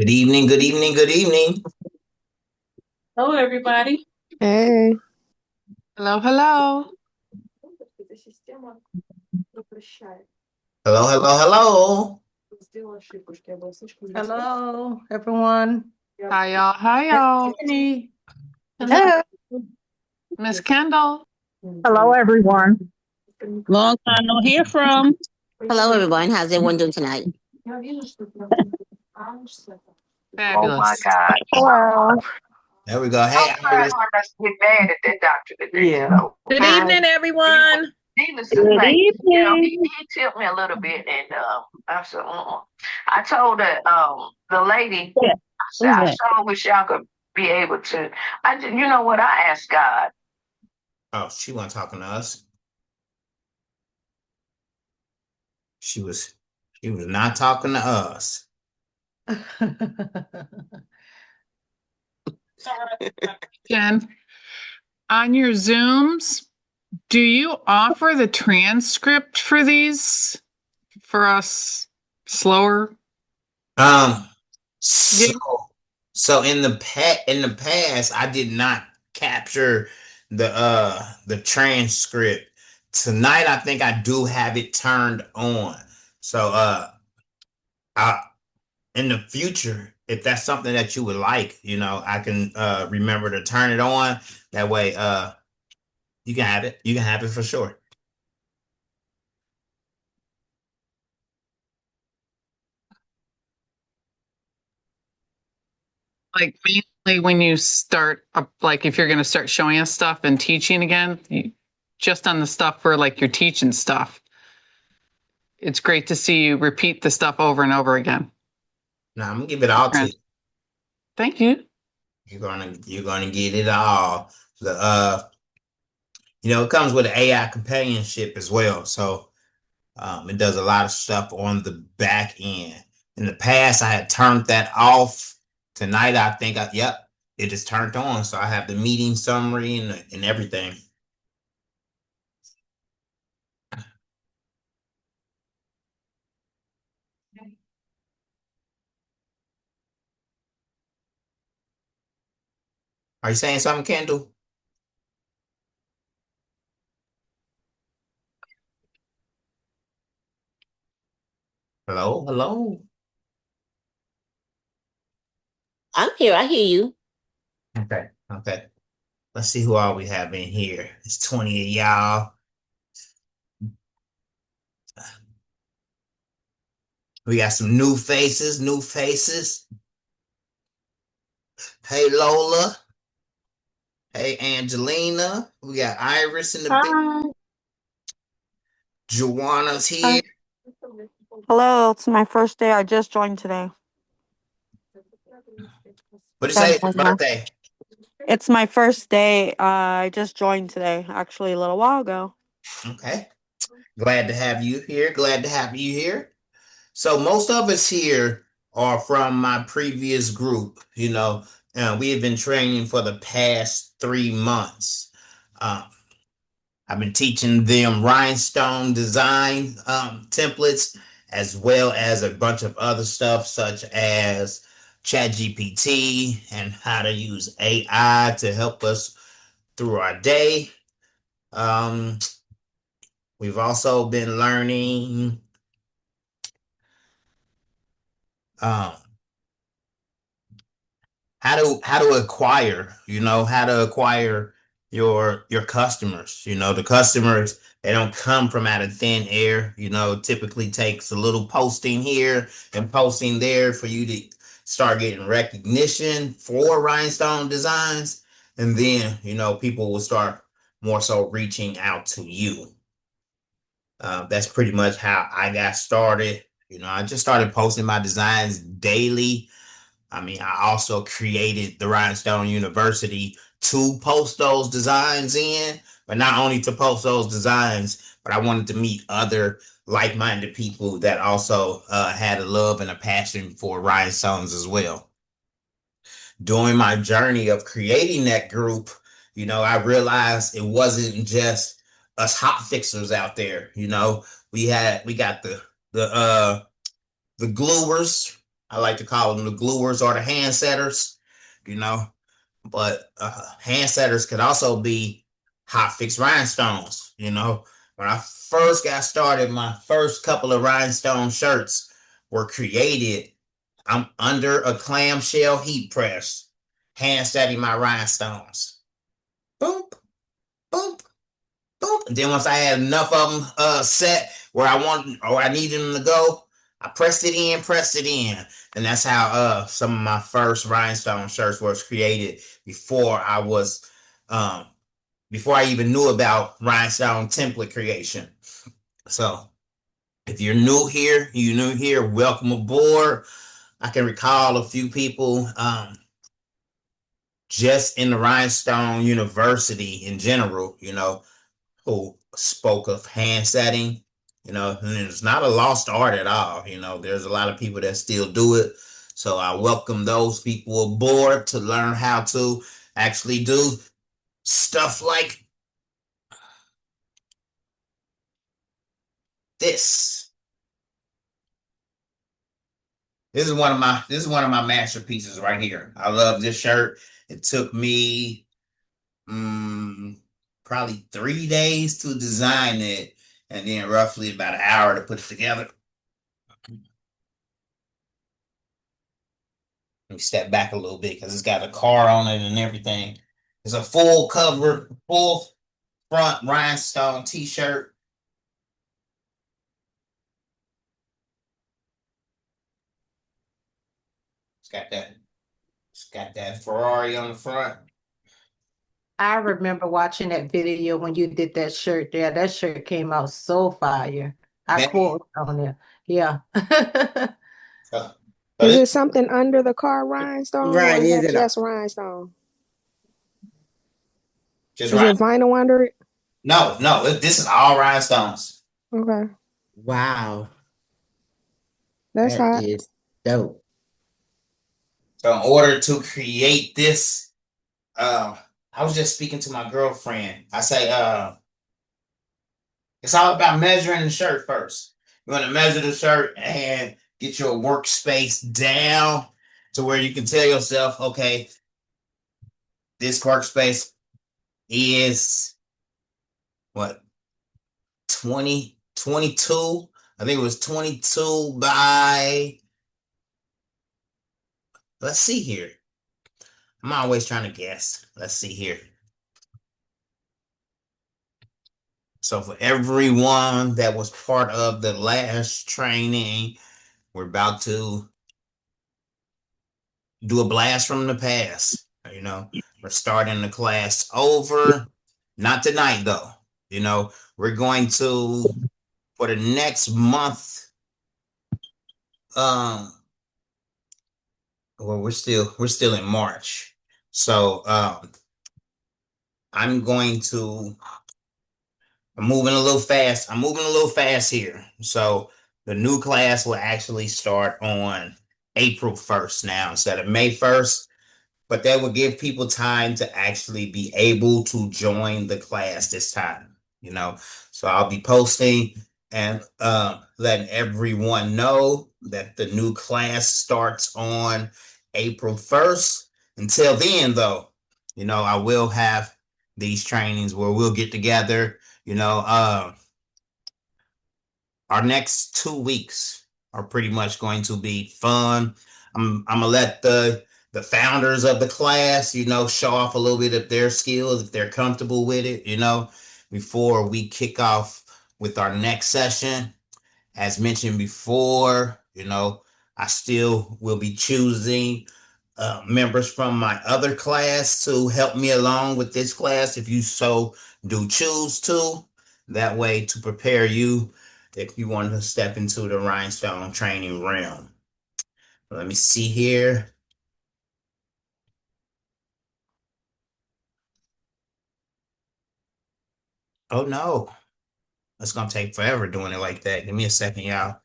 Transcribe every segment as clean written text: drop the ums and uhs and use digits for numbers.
Good evening, good evening, good evening. Hello, everybody. Hey, Hello, hello. Hello, hello, hello. Hello, everyone. Hi, y'all. Hi, Miss y'all. Kitty. Hello. hello. Miss Kendall. Hello, everyone. Long time no hear from. Hello, everyone. How's everyone doing tonight? Oh my Fabulous. God. Hello. There we go. I'm Hey, trying Iris. hard not to get mad at that doctor today. Yeah. Good Hi. evening, everyone. Needless to Good say, he evening. did tip me a little bit, and I said, I told the lady, Yeah, I said, who's I that? sure wish y'all could be able to. I just, you know what? I asked God. Oh, she wasn't talking to us. She was she was not talking to us. Jen, on your Zooms, do you offer the transcript for these for us slower? Um so Gig? so in the past I did not capture the transcript. Tonight I think I do have it turned on. So I in the future, if that's something that you would like, I can remember to turn it on. That way, you can have it. You can have it for sure. Like mainly when you start up, like if you're going to start showing us stuff and teaching again, just on the stuff where like you're teaching stuff. It's great to see you repeat the stuff over and over again. Now I'm gonna give it all to you. Thank you. You're gonna get it all. The it comes with an AI companionship as well. So it does a lot of stuff on the back end. In the past, I had turned that off. Tonight, I think yep, it is turned on. So I have the meeting summary and everything. Are you saying something, Kendall? Hello, hello. I'm here. I hear you. Okay, okay. Let's see who all we have in here. It's 20 of y'all. We got some new faces, new faces. Hey Lola. Hey Angelina. We got Iris in the big. Hi. Joanna's here. Hi. Hello. It's my first day. I just joined today. What did you say? That's It's your my, birthday. it's my first day. I just joined today, actually, a little while ago. Okay. Glad to have you here. Glad to have you here. So most of us here are from my previous group. We have been training for the past 3 months. Um, I've been teaching them rhinestone design templates, as well as a bunch of other stuff, such as ChatGPT and how to use AI to help us through our day. Um, we've also been learning um, how to acquire, how to acquire your customers. The customers, they don't come from out of thin air. Typically takes a little posting here and posting there for you to start getting recognition for rhinestone designs, and then people will start more so reaching out to you. That's pretty much how I got started. I just started posting my designs daily. I mean, I also created the Rhinestone University to post those designs in, but not only to post those designs, but I wanted to meet other like-minded people that also had a love and a passion for rhinestones as well. During my journey of creating that group, I realized it wasn't just us hot fixers out there. We got the the gluers, I like to call them the gluers or the hand setters, you know. But hand setters could also be hot fix rhinestones, you know. When I first got started, my first couple of rhinestone shirts were created. I'm under a clamshell heat press, hand setting my rhinestones. Boom, boom, boom. And then once I had enough of them set where I wanted or I needed them to go, I pressed it in, and that's how some of my first rhinestone shirts was created um before I even knew about rhinestone template creation. So if you're new here, welcome aboard. I can recall a few people just in the Rhinestone University in general, you know, who spoke of hand setting, you know, and it's not a lost art at all. You know, there's a lot of people that still do it. So I welcome those people aboard to learn how to actually do stuff like this. This is one of my masterpieces right here. I love this shirt. It took me probably 3 days to design it, and then roughly about an hour to put it together. Let me step back a little bit because it's got a car on it and everything. It's a full cover, full front rhinestone t-shirt. It's got that Ferrari on the front. I remember watching that video when you did that shirt there. That shirt came out so fire. I Man, quote on there. Yeah. so Is this it something under the car rhinestone or Right, is is that it? just rhinestone? just Is right. it vinyl under it? No, this is all rhinestones. Okay. Wow, That's that hot. is dope. So in order to create this, I was just speaking to my girlfriend. I say, it's all about measuring the shirt first. You want to measure the shirt and get your workspace down to where you can tell yourself, okay, this workspace is what, 20, 22? I think it was 22 by, let's see here. I'm always trying to guess. Let's see here. So for everyone that was part of the last training, we're about to do a blast from the past. You know, we're starting the class over. Not tonight, though. You know, we're going to, for the next month. Well, we're still in March, so I'm going to. I'm moving a little fast. I'm moving a little fast here. So the new class will actually start on April 1st now instead of May 1st. But that will give people time to actually be able to join the class this time, you know. So I'll be posting and letting everyone know that the new class starts on April 1st. Until then, though, you know, I will have these trainings where we'll get together, you know. Our next 2 weeks are pretty much going to be fun. I'm gonna let the founders of the class, you know, show off a little bit of their skills if they're comfortable with it, you know, before we kick off with our next session. As mentioned before, you know, I still will be choosing members from my other class to help me along with this class if you so do choose to. That way to prepare you if you want to step into the rhinestone training realm. Let me see here. Oh no, it's gonna take forever doing it like that. Give me a second, y'all.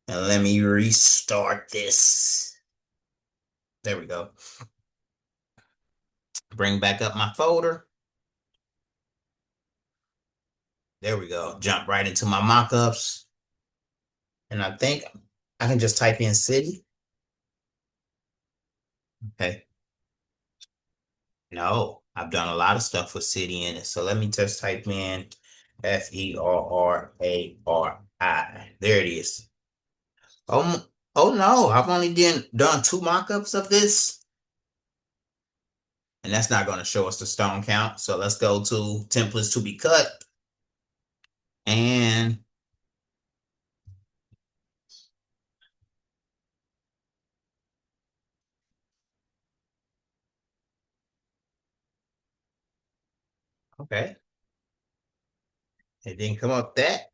And let me restart this. There we go. Bring back up my folder. There we go. Jump right into my mock-ups. And I think I can just type in city. Okay. No, I've done a lot of stuff with city in it. So let me just type in Ferrari. There it is. Oh no, I've only done 2 mock-ups of this. And that's not going to show us the stone count. So let's go to templates to be cut. And okay. It didn't come up that.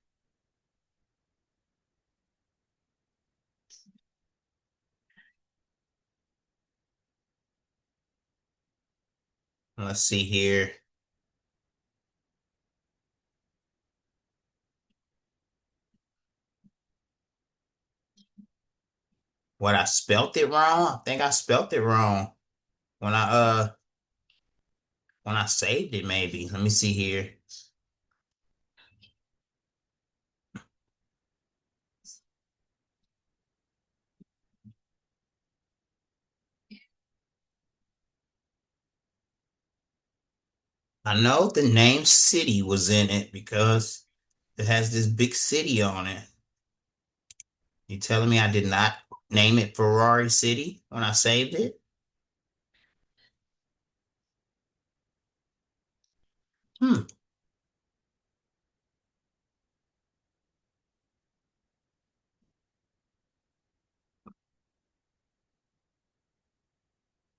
Let's see here. What, I spelt it wrong? I think I spelt it wrong when I saved it, maybe. Let me see here. I know the name city was in it because it has this big city on it. You telling me I did not name it Ferrari City when I saved it? Hmm.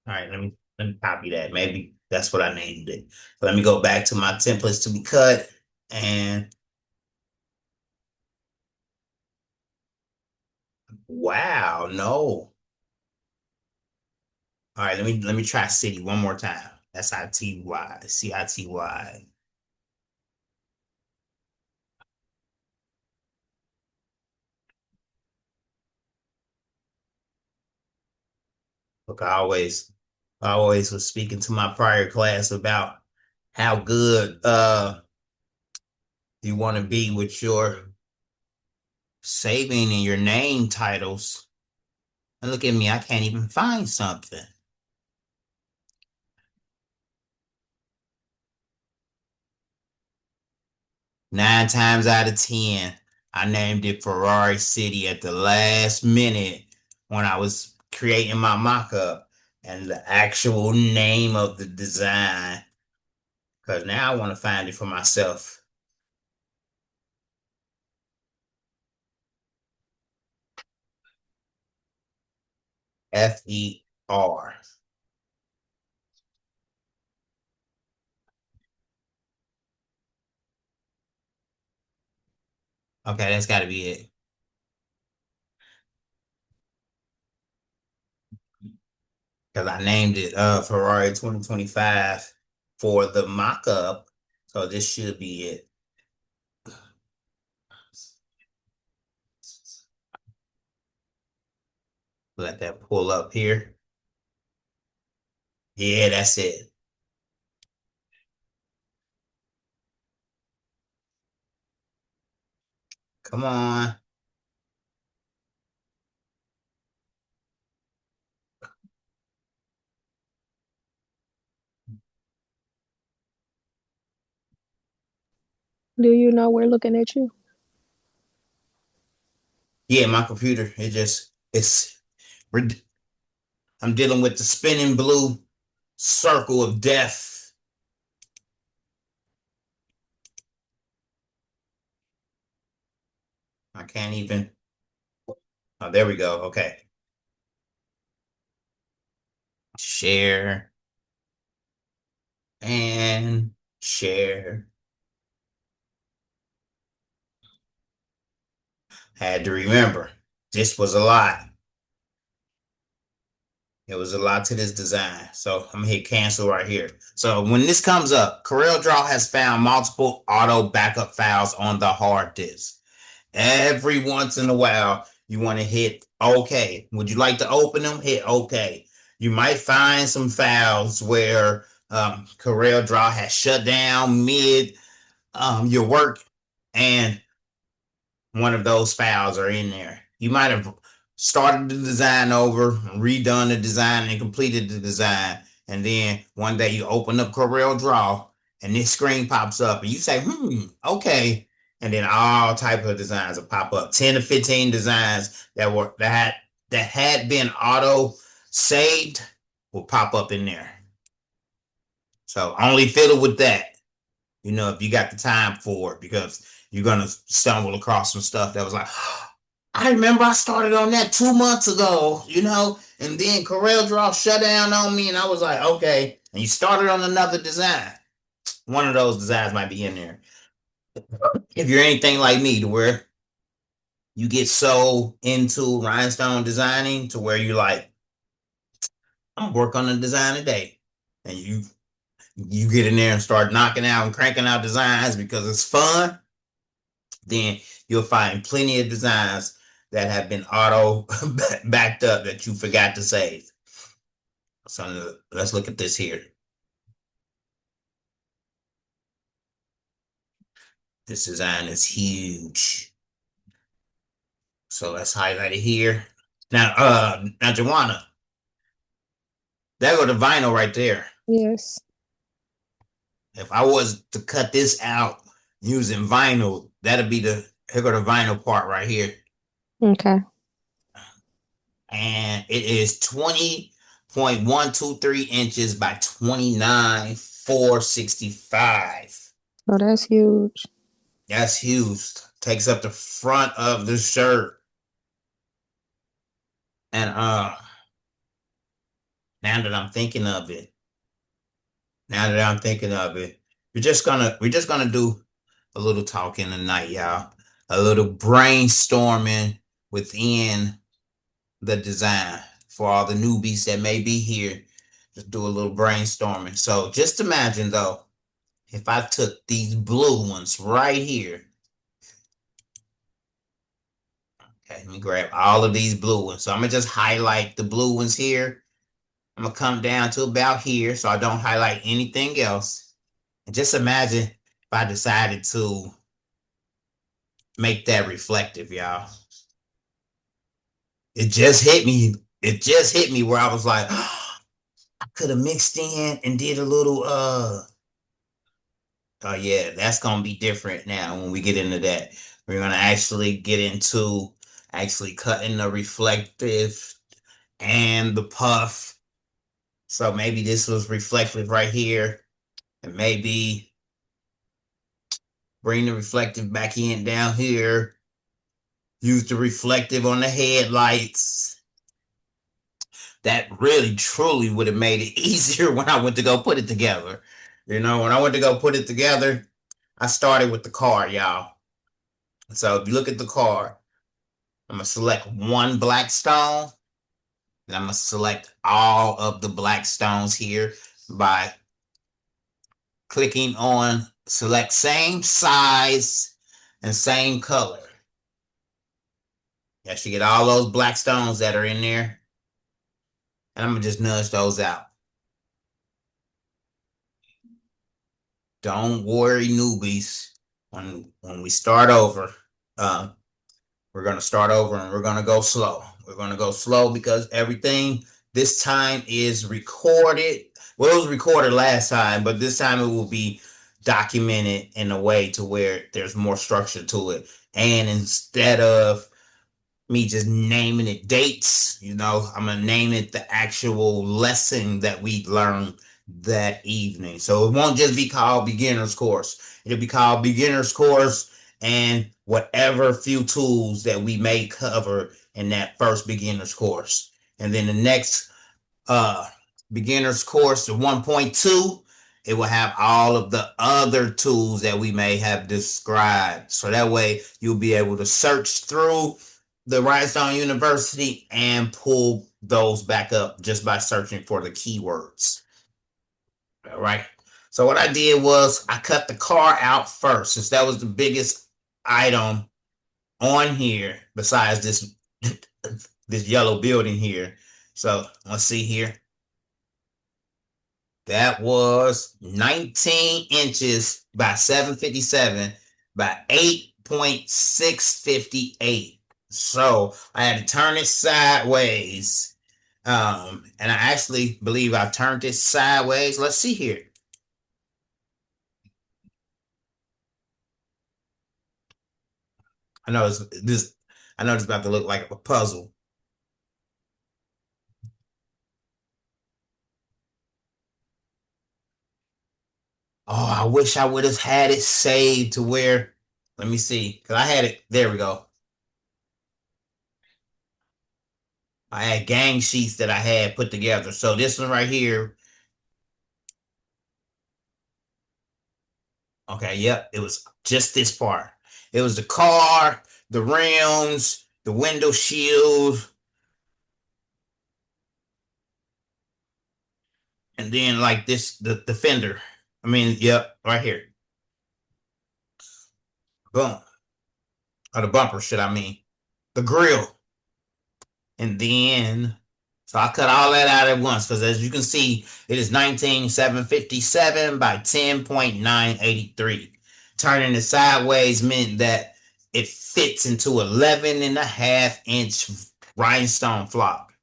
All right, let me copy that. Maybe that's what I named it. So let me go back to my templates to be cut and wow, no. All right, let me try city one more time. S-I-T-Y, C-I-T-Y. Look, I always was speaking to my prior class about how good you want to be with your saving and your name titles. And look at me, I can't even find something. Nine times out of 10, I named it Ferrari City at the last minute when I was creating my mock-up and the actual name of the design. Because now I want to find it for myself. F-E-R. Okay, that's got to be it. Because I named it Ferrari 2025 for the mock-up. So this should be it. Let that pull up here. Yeah, that's it. Come on. Do you know we're looking at you? Yeah, my computer, I'm dealing with the spinning blue circle of death. I can't even. Oh, there we go. Okay. Share and share. Had to remember, this was a lot. It was a lot to this design. So I'm gonna hit cancel right here. So when this comes up, Coreldraw has found multiple auto backup files on the hard disk. Every once in a while, you want to hit OK. Would you like to open them? Hit OK. You might find some files where Coreldraw has shut down mid your work, and one of those files are in there. You might have started the design over, redone the design, and completed the design. And then one day you open up Coreldraw and this screen pops up and you say, okay. And then all type of designs will pop up. 10 to 15 designs that had been auto saved will pop up in there. So only fiddle with that, if you got the time for it, because you're gonna stumble across some stuff that was like, I remember I started on that 2 months ago, and then Coreldraw shut down on me, and I was like, okay. And you started on another design. One of those designs might be in there. If you're anything like me, to where you get so into rhinestone designing to where you're like, I'm gonna work on a design today, and you get in there and start knocking out and cranking out designs because it's fun, then you'll find plenty of designs that have been auto backed up that you forgot to save. So let's look at this here. This design is huge. So let's highlight it here. Now, Joanna, there go the vinyl right there. Yes. If I was to cut this out using vinyl, that'd be here go the vinyl part right here. Okay. And it is 20.123 inches by 29.465. Oh, that's huge. That's huge. Takes up the front of the shirt. And now that I'm thinking of it, we're just gonna do a little talking tonight, y'all. A little brainstorming within the design for all the newbies that may be here. Just do a little brainstorming. So just imagine though, if I took these blue ones right here. Okay, let me grab all of these blue ones. So I'm gonna just highlight the blue ones here. I'm gonna come down to about here so I don't highlight anything else. And just imagine if I decided to make that reflective, y'all. It just hit me. It just hit me where I was like, oh, I could have mixed in and did a little, oh yeah, that's going to be different now when we get into that. We're going to actually get into cutting the reflective and the puff. So maybe this was reflective right here, and maybe bring the reflective back in down here. Use the reflective on the headlights. That really, truly would have made it easier when I went to go put it together. When I went to go put it together, I started with the car, y'all. So if you look at the car, I'm going to select one black stone. And I'm going to select all of the black stones here by clicking on select same size and same color. You should get all those black stones that are in there. And I'm going to just nudge those out. Don't worry, newbies. When we start over, we're going to start over and we're going to go slow. We're going to go slow because everything this time is recorded. Well, it was recorded last time, but this time it will be documented in a way to where there's more structure to it. And instead of me just naming it dates, I'm going to name it the actual lesson that we learned that evening. So it won't just be called beginner's course. It'll be called beginner's course and whatever few tools that we may cover in that first beginner's course. And then the next beginner's course, the 1.2, it will have all of the other tools that we may have described. So that way you'll be able to search through the Rhinestone University and pull those back up just by searching for the keywords. All right. So what I did was I cut the car out first, since that was the biggest item on here besides this yellow building here. So let's see here. That was 19 inches by 757 by 11.658. So I had to turn it sideways. And I actually believe I turned it sideways. Let's see here. I know this about to look like a puzzle. Oh, I wish I would have had it saved to where, let me see, because I had it, there we go. I had gang sheets that I had put together. So this one right here, okay, yep, it was just this part. It was the car, the rims, the window shield, and then like this, the fender. I mean, yep, right here. Boom. Or the bumper, should I mean. The grill. And then, so I cut all that out at once because as you can see, it is 19,757 by 10.983. Turning it sideways meant that it fits into 11.5-inch rhinestone flock.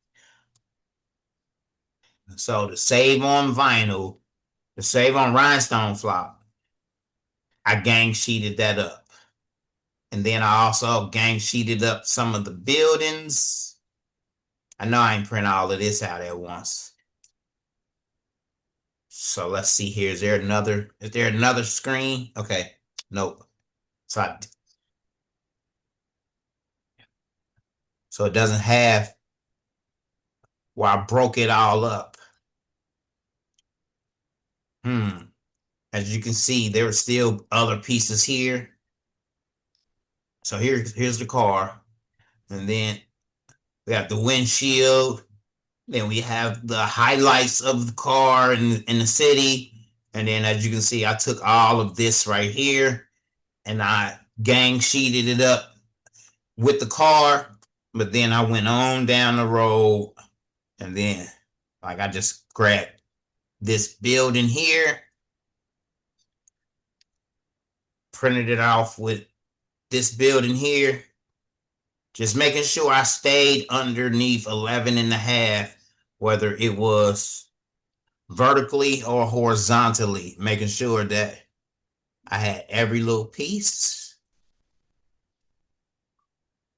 So to save on vinyl, to save on rhinestone flock, I gang sheeted that up. And then I also gang sheeted up some of the buildings. I know I ain't print all of this out at once. So let's see here. Is there another screen? Okay. Nope. So it doesn't have where I broke it all up. As you can see, there are still other pieces here. So here's the car. And then we have the windshield. Then we have the highlights of the car in the city. And then as you can see, I took all of this right here and I gang sheeted it up with the car. But then I went on down the road and then like I just grabbed this building here, printed it off with this building here, just making sure I stayed underneath 11.5, whether it was vertically or horizontally, making sure that I had every little piece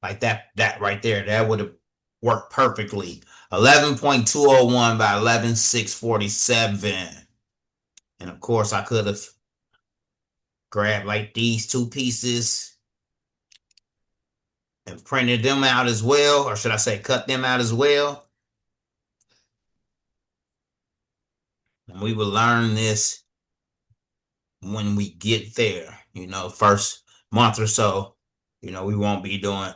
like that right there. That would have worked perfectly. 11.201 by 11.647. And of course I could have grabbed like these two pieces and printed them out as well, or should I say cut them out as well. And we will learn this when we get there, first month or so, we won't be doing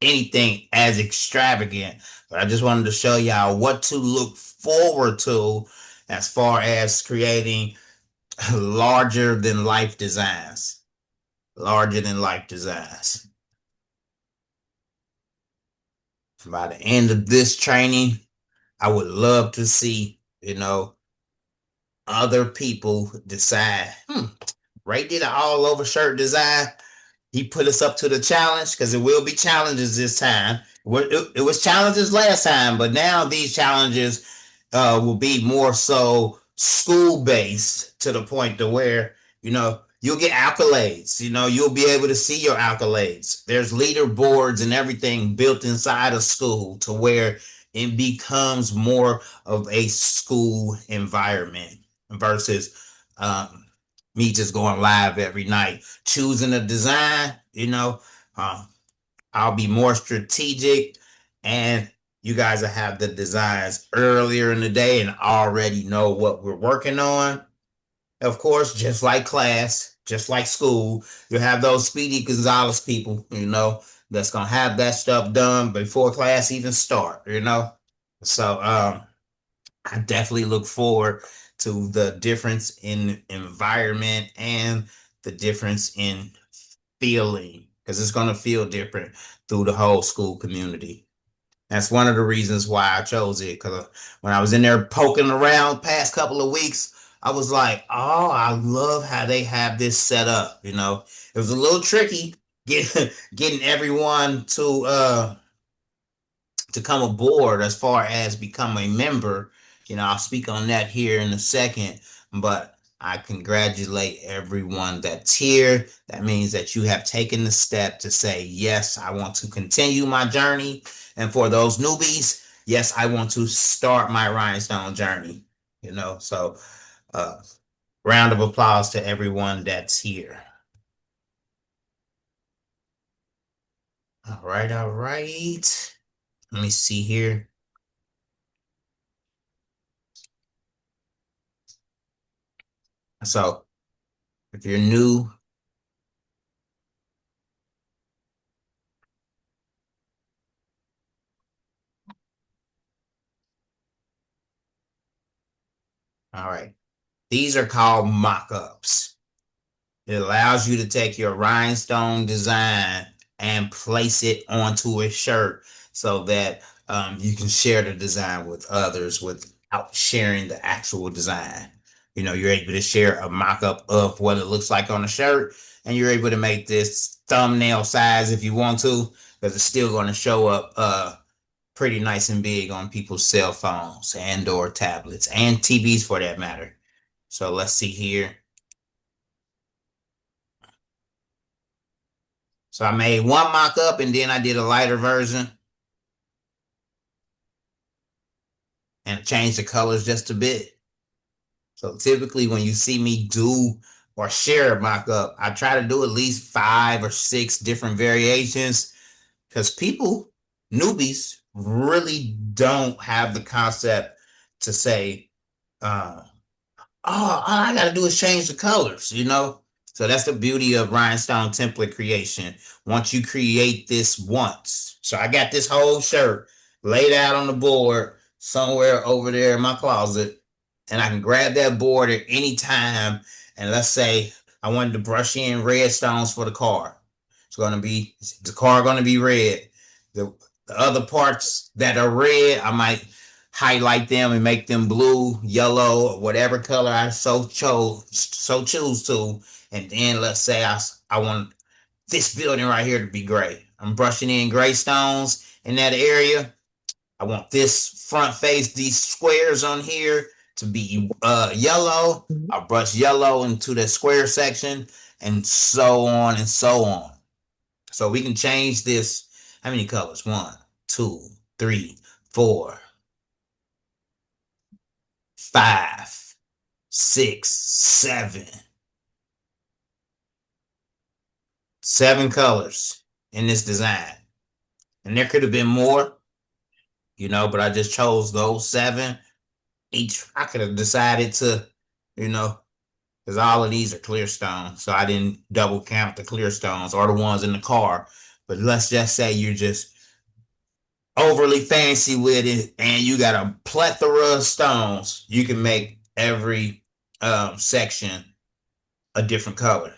anything as extravagant, but I just wanted to show y'all what to look forward to as far as creating larger than life designs. By the end of this training, I would love to see, other people decide, Ray did an all over shirt design. He put us up to the challenge because it will be challenges this time. It was challenges last time, but now these challenges will be more so school based to the point to where, you'll get accolades. You'll be able to see your accolades. There's leaderboards and everything built inside of school to where it becomes more of a school environment versus me just going live every night, choosing a design. I'll be more strategic and you guys will have the designs earlier in the day and already know what we're working on. Of course, just like class, just like school, you'll have those Speedy Gonzalez people, that's going to have that stuff done before class even start, So I definitely look forward to the difference in environment and the difference in feeling, because it's going to feel different through the whole school community. That's one of the reasons why I chose it, because when I was in there poking around past couple of weeks, I was like, oh, I love how they have this set up. You know, it was a little tricky getting everyone to come aboard as far as become a member. You know, I'll speak on that here in a second, but I congratulate everyone that's here. That means that you have taken the step to say, yes, I want to continue my journey. And for those newbies, yes, I want to start my rhinestone journey. You know, so uh, round of applause to everyone that's here. All right, all right. Let me see here. So if you're new, all right. These are called mock-ups. It allows you to take your rhinestone design and place it onto a shirt so that you can share the design with others without sharing the actual design. You know, you're able to share a mock-up of what it looks like on a shirt, and you're able to make this thumbnail size if you want to, because it's still going to show up pretty nice and big on people's cell phones and or tablets and TVs for that matter. So let's see here. So I made one mock-up and then I did a lighter version and changed the colors just a bit. So typically when you see me do or share a mock-up, I try to do at least 5 or 6 different variations because people, newbies, really don't have the concept to say, all I got to do is change the colors, you know? So that's the beauty of rhinestone template creation. Once you create this once. So I got this whole shirt laid out on the board somewhere over there in my closet, and I can grab that board at any time. And let's say I wanted to brush in red stones for the car. It's going to be, the car going to be red. The other parts that are red, I might highlight them and make them blue, yellow, or whatever color I so choose to. And then let's say I want this building right here to be gray. I'm brushing in gray stones in that area. I want this front face, these squares on here to be yellow. I'll brush yellow into the square section and so on and so on. So we can change this. How many colors? 1, 2, 3, 4, 5, 6, 7. 7 colors in this design. And there could have been more, you know, but I just chose those 7. Each, I could have decided to, you know, because all of these are clear stones. So I didn't double count the clear stones or the ones in the car. But let's just say you're just overly fancy with it and you got a plethora of stones. You can make every section a different color.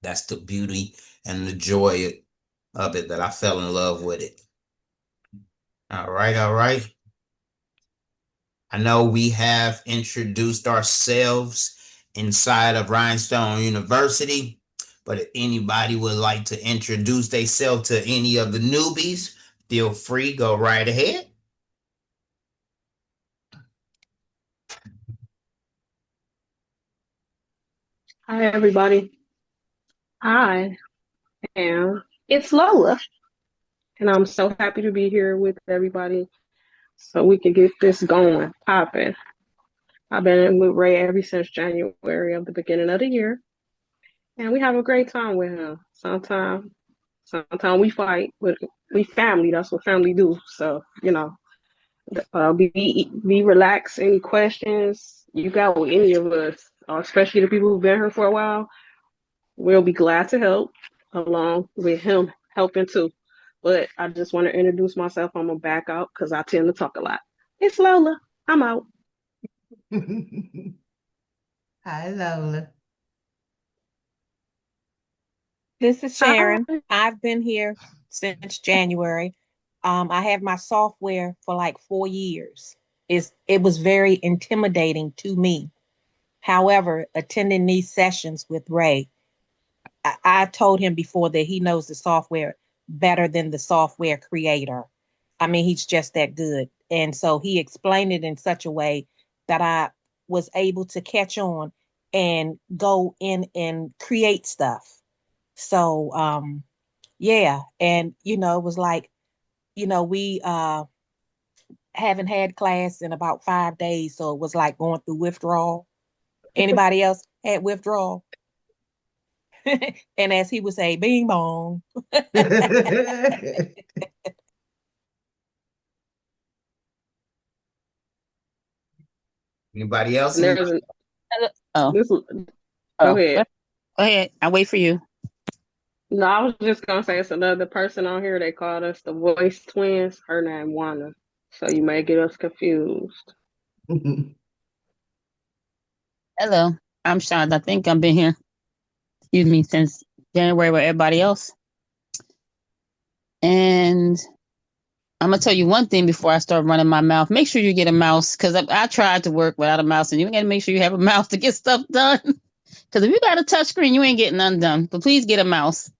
That's the beauty and the joy of it that I fell in love with it. All right, all right. I know we have introduced ourselves inside of Rhinestone University, but if anybody would like to introduce themselves to any of the newbies, feel free, go right ahead. Hi, everybody. I am, it's Lola, and I'm so happy to be here with everybody so we can get this going, popping. I've been with Ray ever since January of the beginning of the year, and we have a great time with him. Sometimes we fight, but we family. That's what family do. So, be relaxed. Any questions you got with any of us, especially the people who've been here for a while, we'll be glad to help along with him helping too. But I just want to introduce myself. I'm going to back out because I tend to talk a lot. It's Lola. I'm out. Hi, Lola. This is Sharon. I've been here since January. I have my software for like 4 years. it was very intimidating to me. However, attending these sessions with Ray, I told him before that he knows the software better than the software creator. I mean, he's just that good. And so he explained it in such a way that I was able to catch on and go in and create stuff. So, yeah. And, you know, it was like, you know, we haven't had class in about 5 days. So it was like going through withdrawal. Anybody else had withdrawal? And as he would say, bing bong. Anybody else? There's Oh, go oh, ahead. go ahead. I'll wait for you. No, I was just gonna say it's another person on here. They called us the voice twins. Her name Wanda. So you may get us confused. Hello, I'm Sean. I think I've been here, excuse me, since January with everybody else. And I'm gonna tell you one thing before I start running my mouth. Make sure you get a mouse, because I tried to work without a mouse, and you gotta make sure you have a mouse to get stuff done. Because if you got a touch screen, you ain't getting none done. But please get a mouse.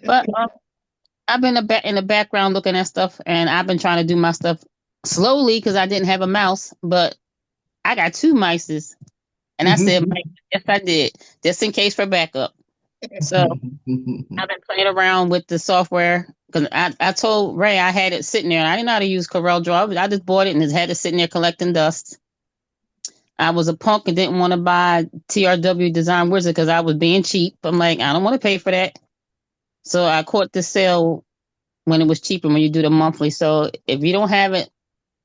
But I've been in the background looking at stuff, and I've been trying to do my stuff slowly because I didn't have a mouse. But I got 2 mices, and I said, Mike, yes, I did, just in case for backup. So I've been playing around with the software because I told Ray I had it sitting there, and I didn't know how to use Coreldraw. I just bought it and it had it sitting there collecting dust. I was a punk and didn't want to buy TRW Design Wizard because I was being cheap. I'm like, I don't want to pay for that. So I caught the sale when it was cheaper when you do the monthly. So if you don't have it,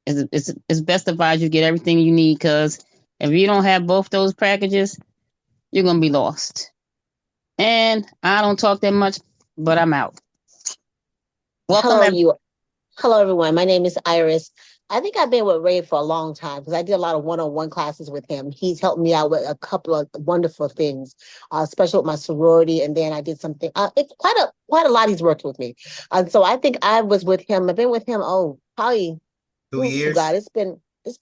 it's best advised you get everything you need, because if you don't have both those packages, you're going to be lost. And I don't talk that much, but I'm out. Welcome. Hello, everyone. My name is Iris. I think I've been with Ray for a long time because I did a lot of one-on-one classes with him. He's helped me out with a couple of wonderful things, especially with my sorority. And then I did something. It's quite a lot he's worked with me. And so I think I was with him. I've been with him, probably 2 years. God, it's been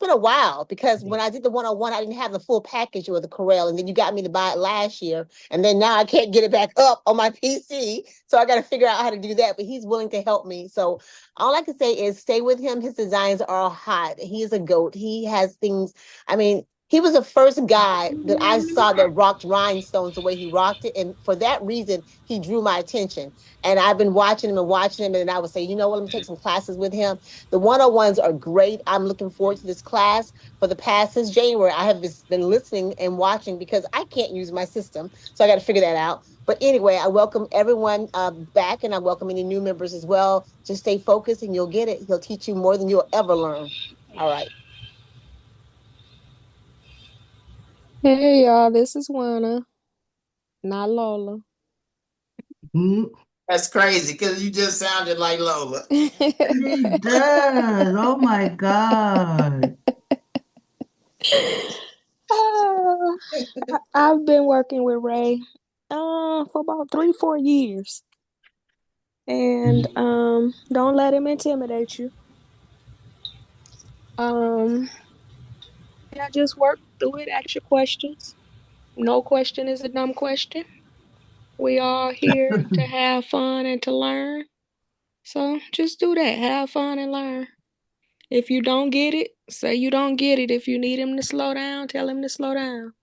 a while, because when I did the one-on-one, I didn't have the full package with the Corel, and then you got me to buy it last year, and then now I can't get it back up on my PC, so I got to figure out how to do that. But he's willing to help me, so all I can say is stay with him. His designs are hot. He is a goat. He has things. I mean, he was the first guy that I saw that rocked rhinestones the way he rocked it, and for that reason, he drew my attention. And I've been watching him, and I would say, you know what, let me take some classes with him. The one-on-ones are great. I'm looking forward to this class. For the past, since January, I have been listening and watching because I can't use my system, so I got to figure that out. But anyway, I welcome everyone back, and I welcome any new members as well. Just stay focused, and you'll get it. He'll teach you more than you'll ever learn. All right. Hey y'all, this is Juana, not Lola. That's crazy because you just sounded like Lola. He does. Oh my God. I've been working with Ray for about 3-4 years. And don't let him intimidate you. Yeah, just work through it, ask your questions. No question is a dumb question. We all here to have fun and to learn. So just do that. Have fun and learn. If you don't get it, say you don't get it. If you need him to slow down, tell him to slow down.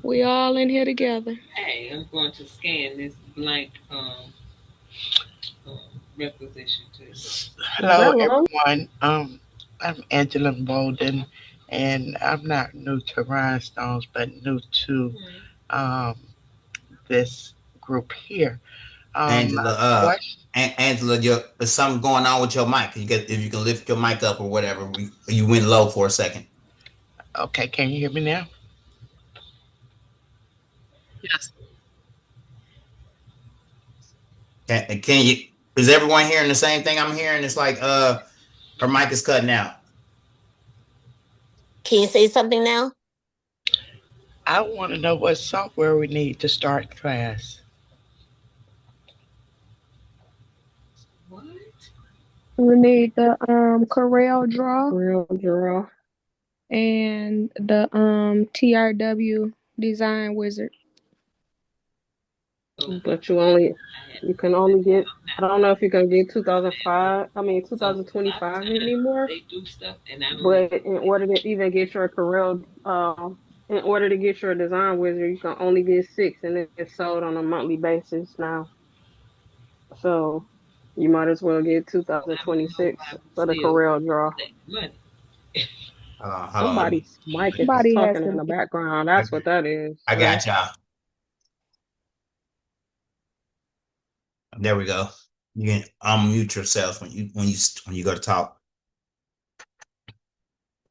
We all in here together. Hey, I'm going to scan this blank requisition too. Hello, everyone. I'm Angela Bolden, and I'm not new to Rhinestones, but new to this group here. Angela, Angela, there's something going on with your mic. If you can lift your mic up or whatever. You went low for a second. Okay, can you hear me now? Yes. Can you? Is everyone hearing the same thing I'm hearing? It's like her mic is cutting out. Can you say something now? I want to know what software we need to start class. What? We need the Coreldraw Coreldraw. and the TRW Design Wizard. But you can only get, I don't know if you can get 2025 anymore. They do stuff, and I don't. But in order to even get your in order to get your design wizard, you can only get 6, and it's sold on a monthly basis now. So you might as well get 2026 for the Coreldraw. Hold on. Somebody's mic is Somebody has talking in to. the background. That's what that is. I got y'all. There we go. You can unmute yourself when you go to talk.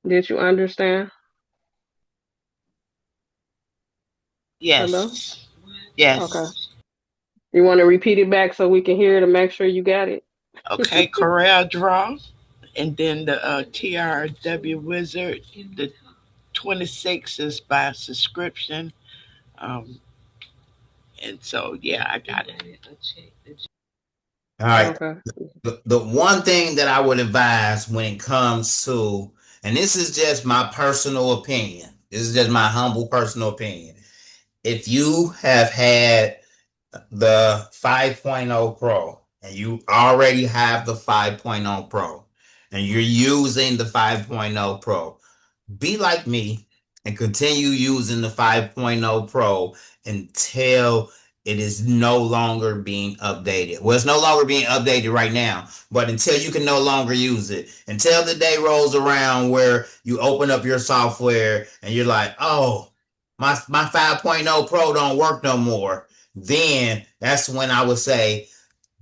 Did you understand? Yes. Hello? Yes. Okay. You want to repeat it back so we can hear to make sure you got it? Okay, Coreldraw, and then the TRW Wizard. The 26 is by subscription. And so, yeah, I got it. All right. Okay. The one thing that I would advise when it comes to, and this is just my personal opinion, this is just my humble personal opinion. If you have had the 5.0 Pro and you already have the 5.0 Pro and you're using the 5.0 Pro, be like me and continue using the 5.0 Pro until it is no longer being updated. Well, it's no longer being updated right now, but until you can no longer use it, until the day rolls around where you open up your software and you're like, oh, my 5.0 Pro don't work no more, then that's when I would say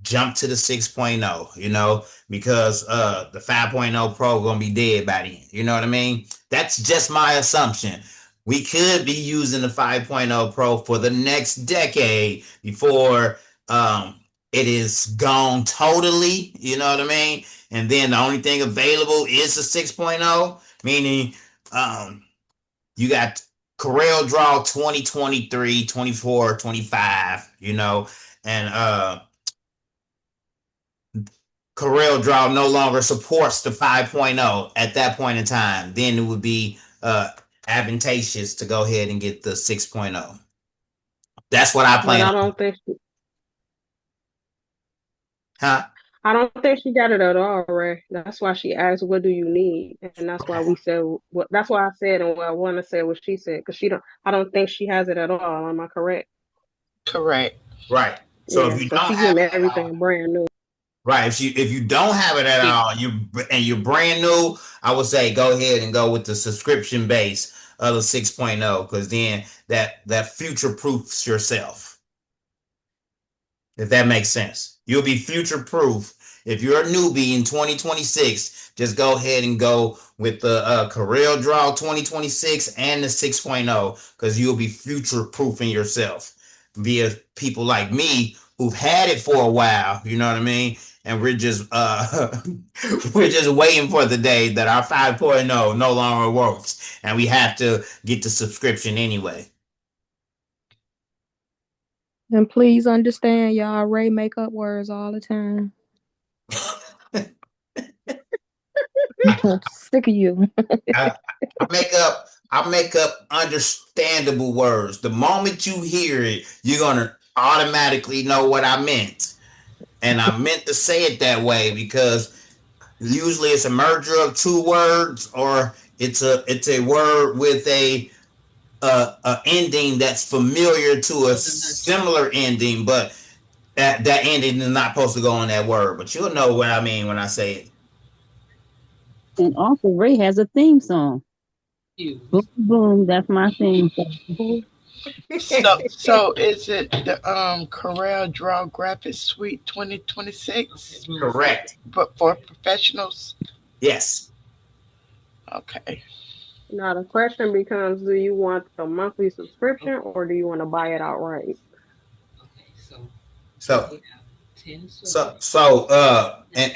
jump to the 6.0, because the 5.0 Pro gonna be dead by then. You know what I mean? That's just my assumption. We could be using the 5.0 Pro for the next decade before it is gone totally. You know what I mean? And then the only thing available is the 6.0, meaning you got Coreldraw 2023, 24, 25, and Coreldraw no longer supports the 5.0 at that point in time. Then it would be advantageous to go ahead and get the 6.0. That's what I plan But I on. don't think Huh? I don't think she got it at all, Ray. That's why she asked, "What do you need?" And that's why we said what. That's why I said, and what I want to say what she said, because she don't. I don't think she has it at all. Am I correct? Correct. Right. So Yeah. if you So don't she have getting it at all, everything brand new. right? If you don't have it at all, you're brand new, I would say go ahead and go with the subscription base of the 6.0, because then that future proofs yourself. If that makes sense. You'll be future proof. If you're a newbie in 2026, just go ahead and go with the Coreldraw 2026 and the 6.0, because you'll be future proofing yourself via people like me who've had it for a while. You know what I mean? And we're just we're just waiting for the day that our 5.0 no longer works and we have to get the subscription anyway. And please understand, y'all, Ray make up words all the time. Sick of you. I make up understandable words. The moment you hear it, you're gonna automatically know what I meant. And I meant to say it that way because usually it's a merger of two words, or it's a word with a ending that's familiar to a similar ending, but that ending is not supposed to go on that word. But you'll know what I mean when I say it. And also, Ray has a theme song. Boom, boom. That's my theme song. So is it the Coreldraw Graphic Suite 2026? Correct. But for professionals? Yes. Okay. Now the question becomes: do you want the monthly subscription or do you want to buy it outright? So in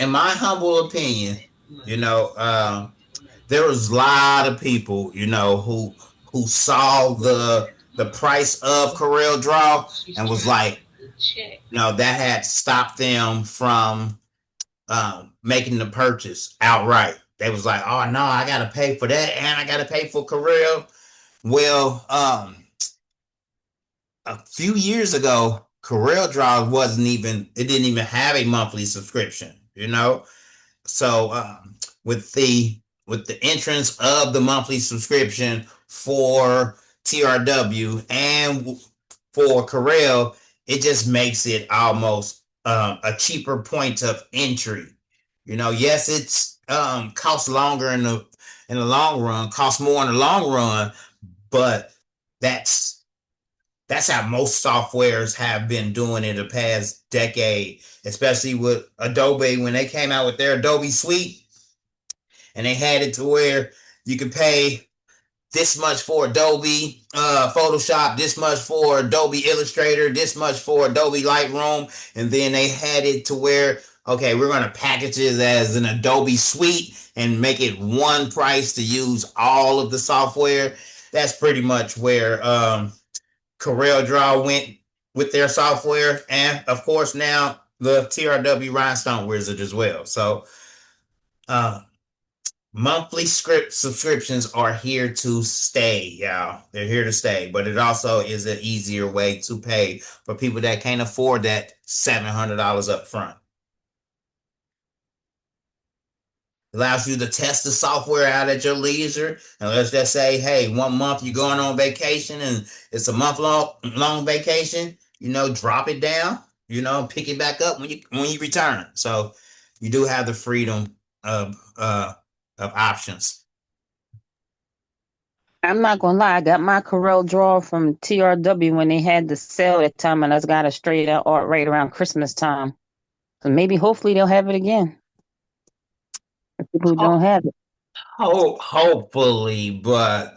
my humble opinion, there was a lot of people, who saw the price of Coreldraw and was like, that had stopped them from making the purchase outright. They was like, oh no, I gotta pay for that and I gotta pay for Corel. Well, a few years ago, Coreldraw didn't even have a monthly subscription, you know? So with the entrance of the monthly subscription for TRW and for Corel, it just makes it almost a cheaper point of entry. You know, yes, it's costs longer in the long run, costs more in the long run, but that's how most softwares have been doing in the past decade, especially with Adobe when they came out with their Adobe Suite and they had it to where you could pay this much for Adobe Photoshop, this much for Adobe Illustrator, this much for Adobe Lightroom, and then they had it to where, okay, we're going to package it as an Adobe Suite and make it one price to use all of the software. That's pretty much where Coreldraw went with their software, and of course now the TRW Rhinestone Wizard as well. So monthly script subscriptions are here to stay, y'all. They're here to stay, but it also is an easier way to pay for people that can't afford that $700 up front. Allows you to test the software out at your leisure. And let's just say, hey, 1 month you're going on vacation and it's a month long vacation, you know, drop it down, you know, pick it back up when you return. So you do have the freedom of options. I'm not gonna lie, I got my Coreldraw from TRW when they had the sale at time, and I got it straight out right around Christmas time. So maybe, hopefully, they'll have it again. For people who don't have it. Hopefully, but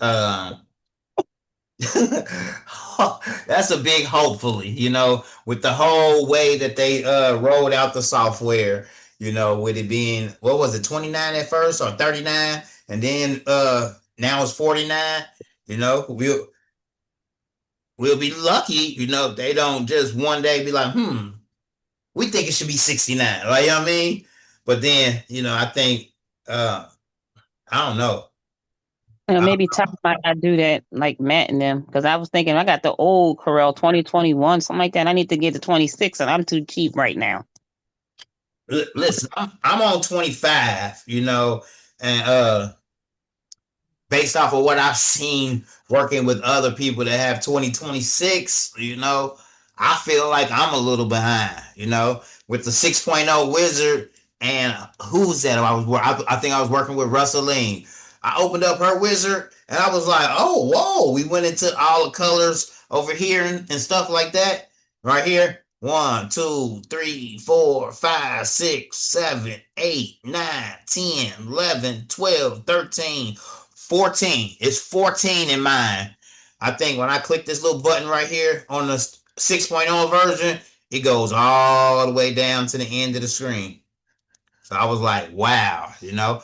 that's a big hopefully, you know, with the whole way that they rolled out the software, you know, with it being, what was it, 29 at first or 39, and then now it's 49. You know, we'll be lucky, you know, if they don't just one day be like, we think it should be 69, like, you know what I mean? But then, you know, I think I don't know. You know, maybe Tom might not do that like Matt and them, because I was thinking I got the old Corel 2021, something like that. I need to get to 26, and I'm too cheap right now. Listen, I'm on 25, you know, and based off of what I've seen working with other people that have 2026, you know, I feel like I'm a little behind, you know, with the 6.0 wizard. And who was that? I think I was working with Russell Lean. I opened up her wizard and I was like, oh, whoa, we went into all the colors over here and stuff like that. Right here. 1, 2, 3, 4, 5, 6, 7, 8, 9, 10, 11, 12, 13, 14. It's 14 in mine. I think when I click this little button right here on the 6.0 version, it goes all the way down to the end of the screen. So I was like, wow, you know,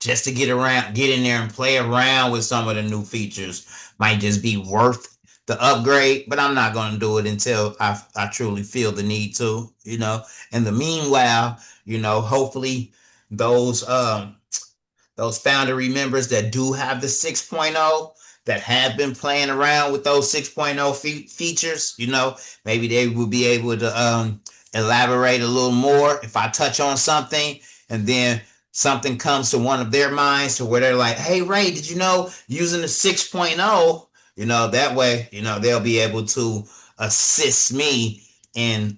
just to get in there and play around with some of the new features might just be worth the upgrade, but I'm not going to do it until I truly feel the need to, you know. In the meanwhile, you know, hopefully those Foundry members that do have the 6.0 that have been playing around with those 6.0 features, you know, maybe they will be able to elaborate a little more if I touch on something and then something comes to one of their minds to where they're like, hey, Ray, did you know using the 6.0, you know, that way, you know, they'll be able to assist me in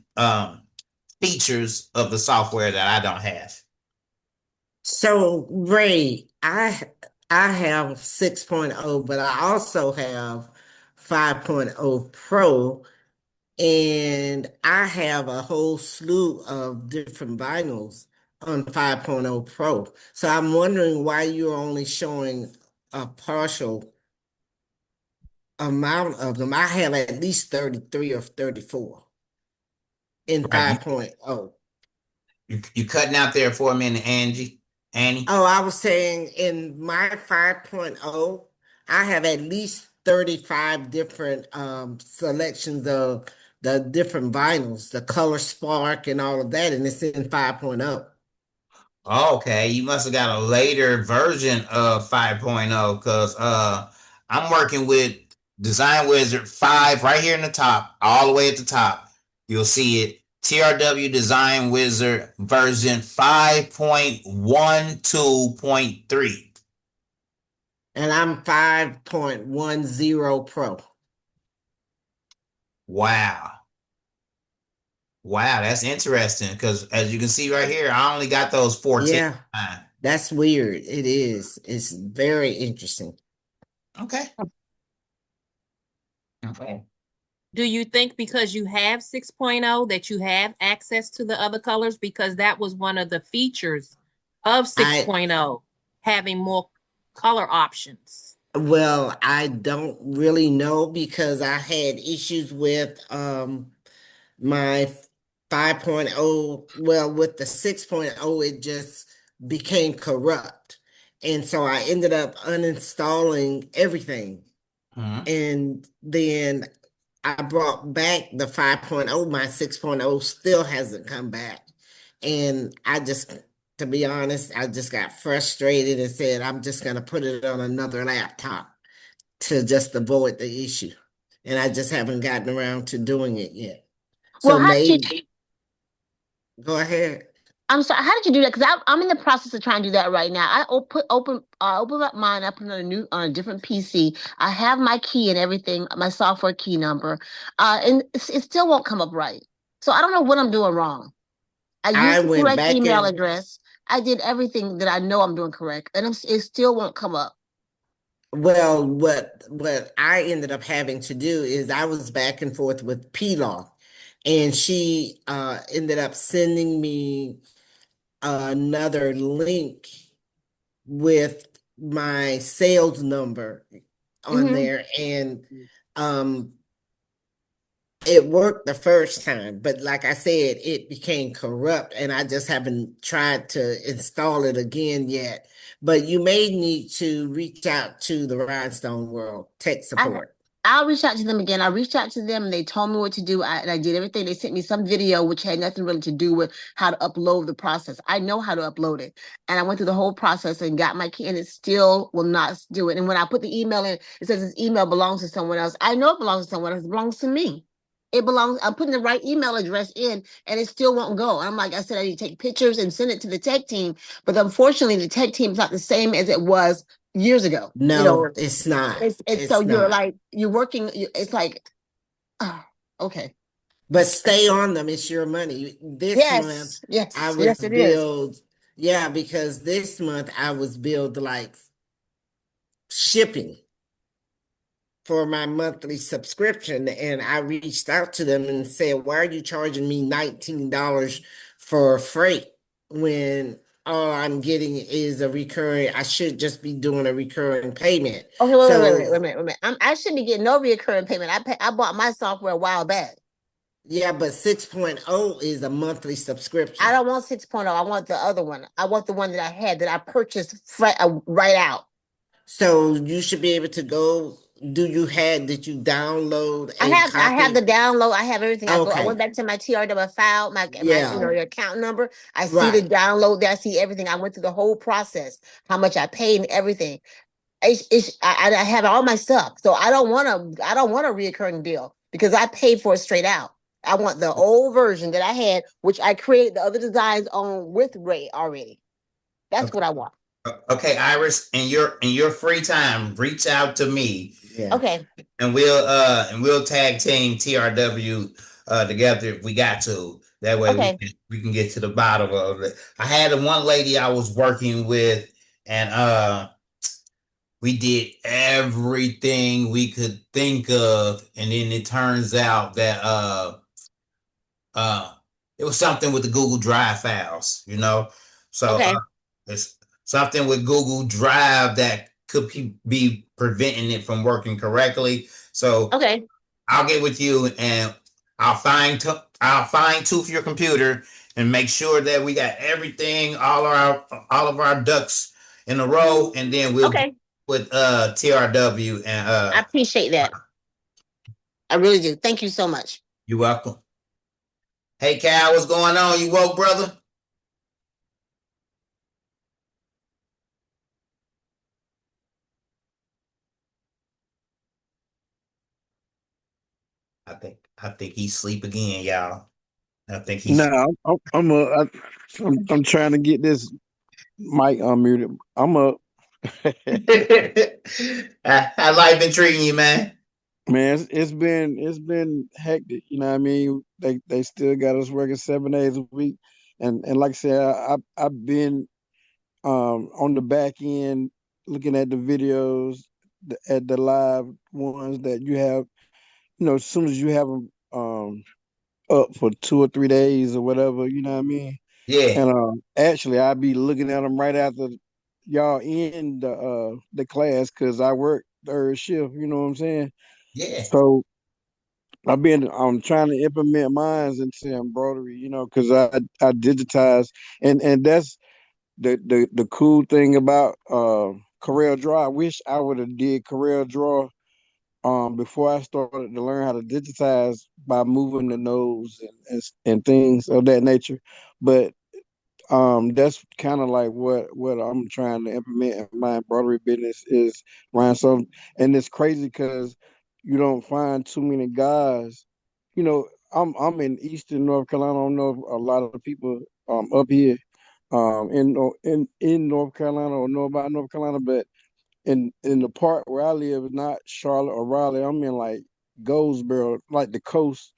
features of the software that I don't have. So, Ray, I have 6.0, but I also have 5.0 Pro, and I have a whole slew of different vinyls on 5.0 Pro. So I'm wondering why you're only showing a partial amount of them. I have at least 33 or 34 in 5.0. You cutting out there for a minute, Annie? Oh, I was saying in my 5.0, I have at least 35 different selections of the different vinyls, the color spark and all of that, and it's in 5.0. Okay, you must have got a later version of 5.0 because I'm working with Design Wizard 5 right here in the top, all the way at the top. You'll see it. TRW Design Wizard version 5.12.3. And I'm 5.10 Pro. Wow. Wow, that's interesting because as you can see right here, I only got those 14. Yeah, that's weird. It is. It's very interesting. Okay. Okay. Do you think because you have 6.0 that you have access to the other colors? Because that was one of the features of 6.0, having more color options. Well, I don't really know because I had issues with my 5.0. Well, with the 6.0, it just became corrupt. And so I ended up uninstalling everything. And then I brought back the 5.0. My 6.0 still hasn't come back. And I just, to be honest, I just got frustrated and said, I'm just going to put it on another laptop to just avoid the issue. And I just haven't gotten around to doing it yet. Well, So how did maybe, you? go ahead. I'm sorry. How did you do that? Because I'm in the process of trying to do that right now. I open up mine up on a different PC. I have my key and everything, my software key number, and it still won't come up right. So I don't know what I'm doing wrong. I used the went correct back email in. address. I did everything that I know I'm doing correct, and it still won't come up. Well, what I ended up having to do is I was back and forth with P-Law, and she ended up sending me another link with my sales number on there, and it worked the first time, but like I said, it became corrupt, and I just haven't tried to install it again yet. But you may need to reach out to the Rhinestone World tech support. I'll reach out to them again. I reached out to them and they told me what to do. And I did everything. They sent me some video, which had nothing really to do with how to upload the process. I know how to upload it. And I went through the whole process and got my key, and it still will not do it. And when I put the email in, it says this email belongs to someone else. I know it belongs to someone else. It belongs to me. I'm putting the right email address in, and it still won't go. I'm like, I said, I need to take pictures and send it to the tech team. But unfortunately, the tech team is not the same as it was years ago. No, it's not. It's so you're like, you're working, it's like, oh, okay. But stay on them. It's your money. This month, I was billed. Yeah, because this month I was billed like shipping for my monthly subscription. And I reached out to them and said, why are you charging me $19 for freight when all I'm getting is a recurring? I should just be doing a recurring payment. Okay, wait a minute. I shouldn't be getting no recurring payment. I bought my software a while back. Yeah, but 6.0 is a monthly subscription. I don't want 6.0. I want the other one. I want the one that I had that I purchased right out. So you should be able to go. Did you download a I have the download. I have everything. Okay. I went back to my TRW file, my your account number. I see the download there. I see everything. I went through the whole process, how much I paid and everything. I have all my stuff. So I don't want a reoccurring bill because I paid for it straight out. I want the old version that I had, which I created the other designs on with Ray already. That's what I want. Okay, Iris, in your free time, reach out to me. Yeah. Okay. And we'll tag team TRW together if we got to. That way we can get to the bottom of it. I had one lady I was working with, and we did everything we could think of, and then it turns out that it was something with the Google Drive files, So it's something with Google Drive that could be preventing it from working correctly. So I'll get with you and I'll fine tooth your computer and make sure that we got everything, all of our ducks in a row, and then we'll get with TRW and I appreciate that. I really do. Thank you so much. You're welcome. Hey, Cal, what's going on? You woke, brother? I think he's asleep again, y'all. I think he's. Nah, I'm trying to get this mic unmuted. I'm up. How life been treating you, man? Man, it's been hectic. You know what I mean? They still got us working 7 days a week, and like I said, I've been on the back end looking at the videos, at the live ones that you have. You know, as soon as you have them up for 2 or 3 days or whatever, you know what I mean? Yeah, And actually, I'll be looking at them right after y'all end the class because I work third shift. You know what I'm saying? yeah, So I'm trying to implement mines into embroidery. You know, because I digitize, and that's the cool thing about Coreldraw. I wish I would have did Coreldraw before I started to learn how to digitize by moving the nose and things of that nature. But that's kind of like what I'm trying to implement in my embroidery business is rhinestone. And it's crazy because you don't find too many guys. You know, I'm in Eastern North Carolina. I don't know if a lot of the people up here in North Carolina or know about North Carolina, but in the part where I live, not Charlotte or Raleigh, I'm in like Goldsboro, like the coast,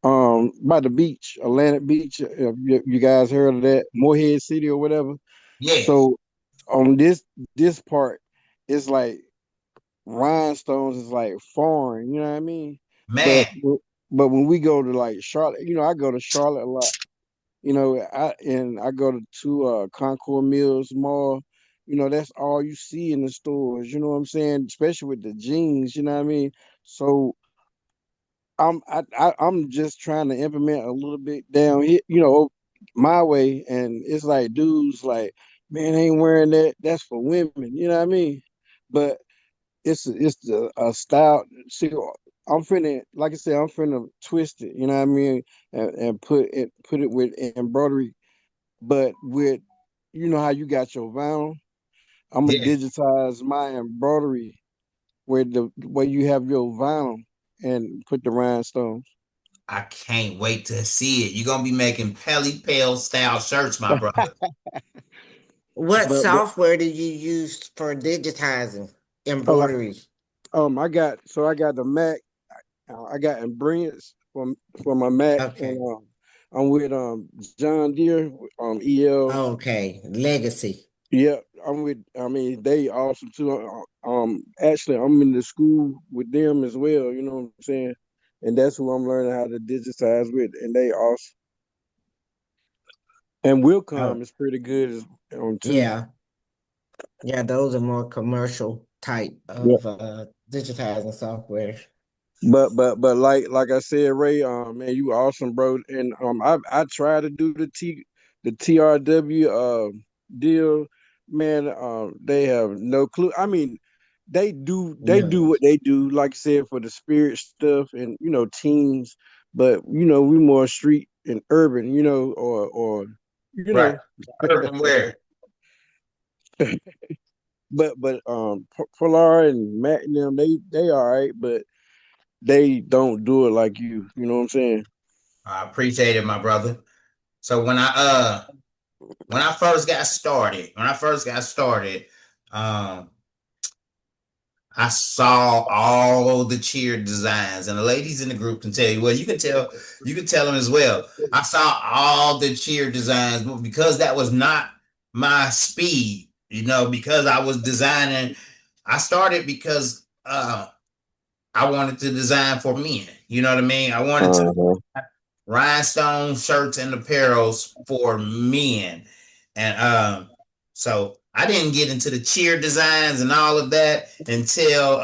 by the beach, Atlantic Beach. If you guys heard of that, Morehead City or whatever. yeah, So on this part, it's like rhinestones is like foreign, you know what I mean? man. But but when we go to like Charlotte, you know, I go to Charlotte a lot. You know, I go to Concord Mills Mall. You know, that's all you see in the stores. You know what I'm saying? Especially with the jeans. You know what I mean? So I'm just trying to implement a little bit down here, you know, my way. And it's like dudes like, man, I ain't wearing that. That's for women. You know what I mean? But it's a style. See, I'm finna, like I said, I'm finna twist it. You know what I mean? And put it with embroidery, but with, you know how you got your vinyl. I'm gonna Yeah, digitize my embroidery where you have your vinyl and put the rhinestones. I can't wait to see it. You're gonna be making Pelly Pale style shirts, my brother. What But software do you use for digitizing oh, embroideries? I got the Mac. I got Embreence for my Mac, and Okay. I'm with John Deere EL. Okay. Legacy. Yeah, I'm with. I mean, they awesome too. Actually, I'm in the school with them as well. You know what I'm saying? And that's who I'm learning how to digitize with, and they awesome. And Oh, Wilcom is pretty good too. yeah. Yeah, those are more commercial type Yeah. of digitizing software. But like I said, Ray, man, you awesome, bro. And I try to do the TRW deal, man. They have no clue. I mean, they do No. what they do, like I said, for the spirit stuff and teams. But we more street and urban, or you Right. know. Urban wear. But Polar and Matt and them, they all right, but they don't do it like you. You know what I'm saying? I appreciate it, my brother. So when I first got started, um, I saw all the cheer designs, and the ladies in the group can tell you. Well, you can tell them as well. I saw all the cheer designs, but because that was not my speed, because I was designing, I started because I wanted to design for men. You know what I mean? I wanted to Uh-huh. rhinestone shirts and apparels for men. And so I didn't get into the cheer designs and all of that until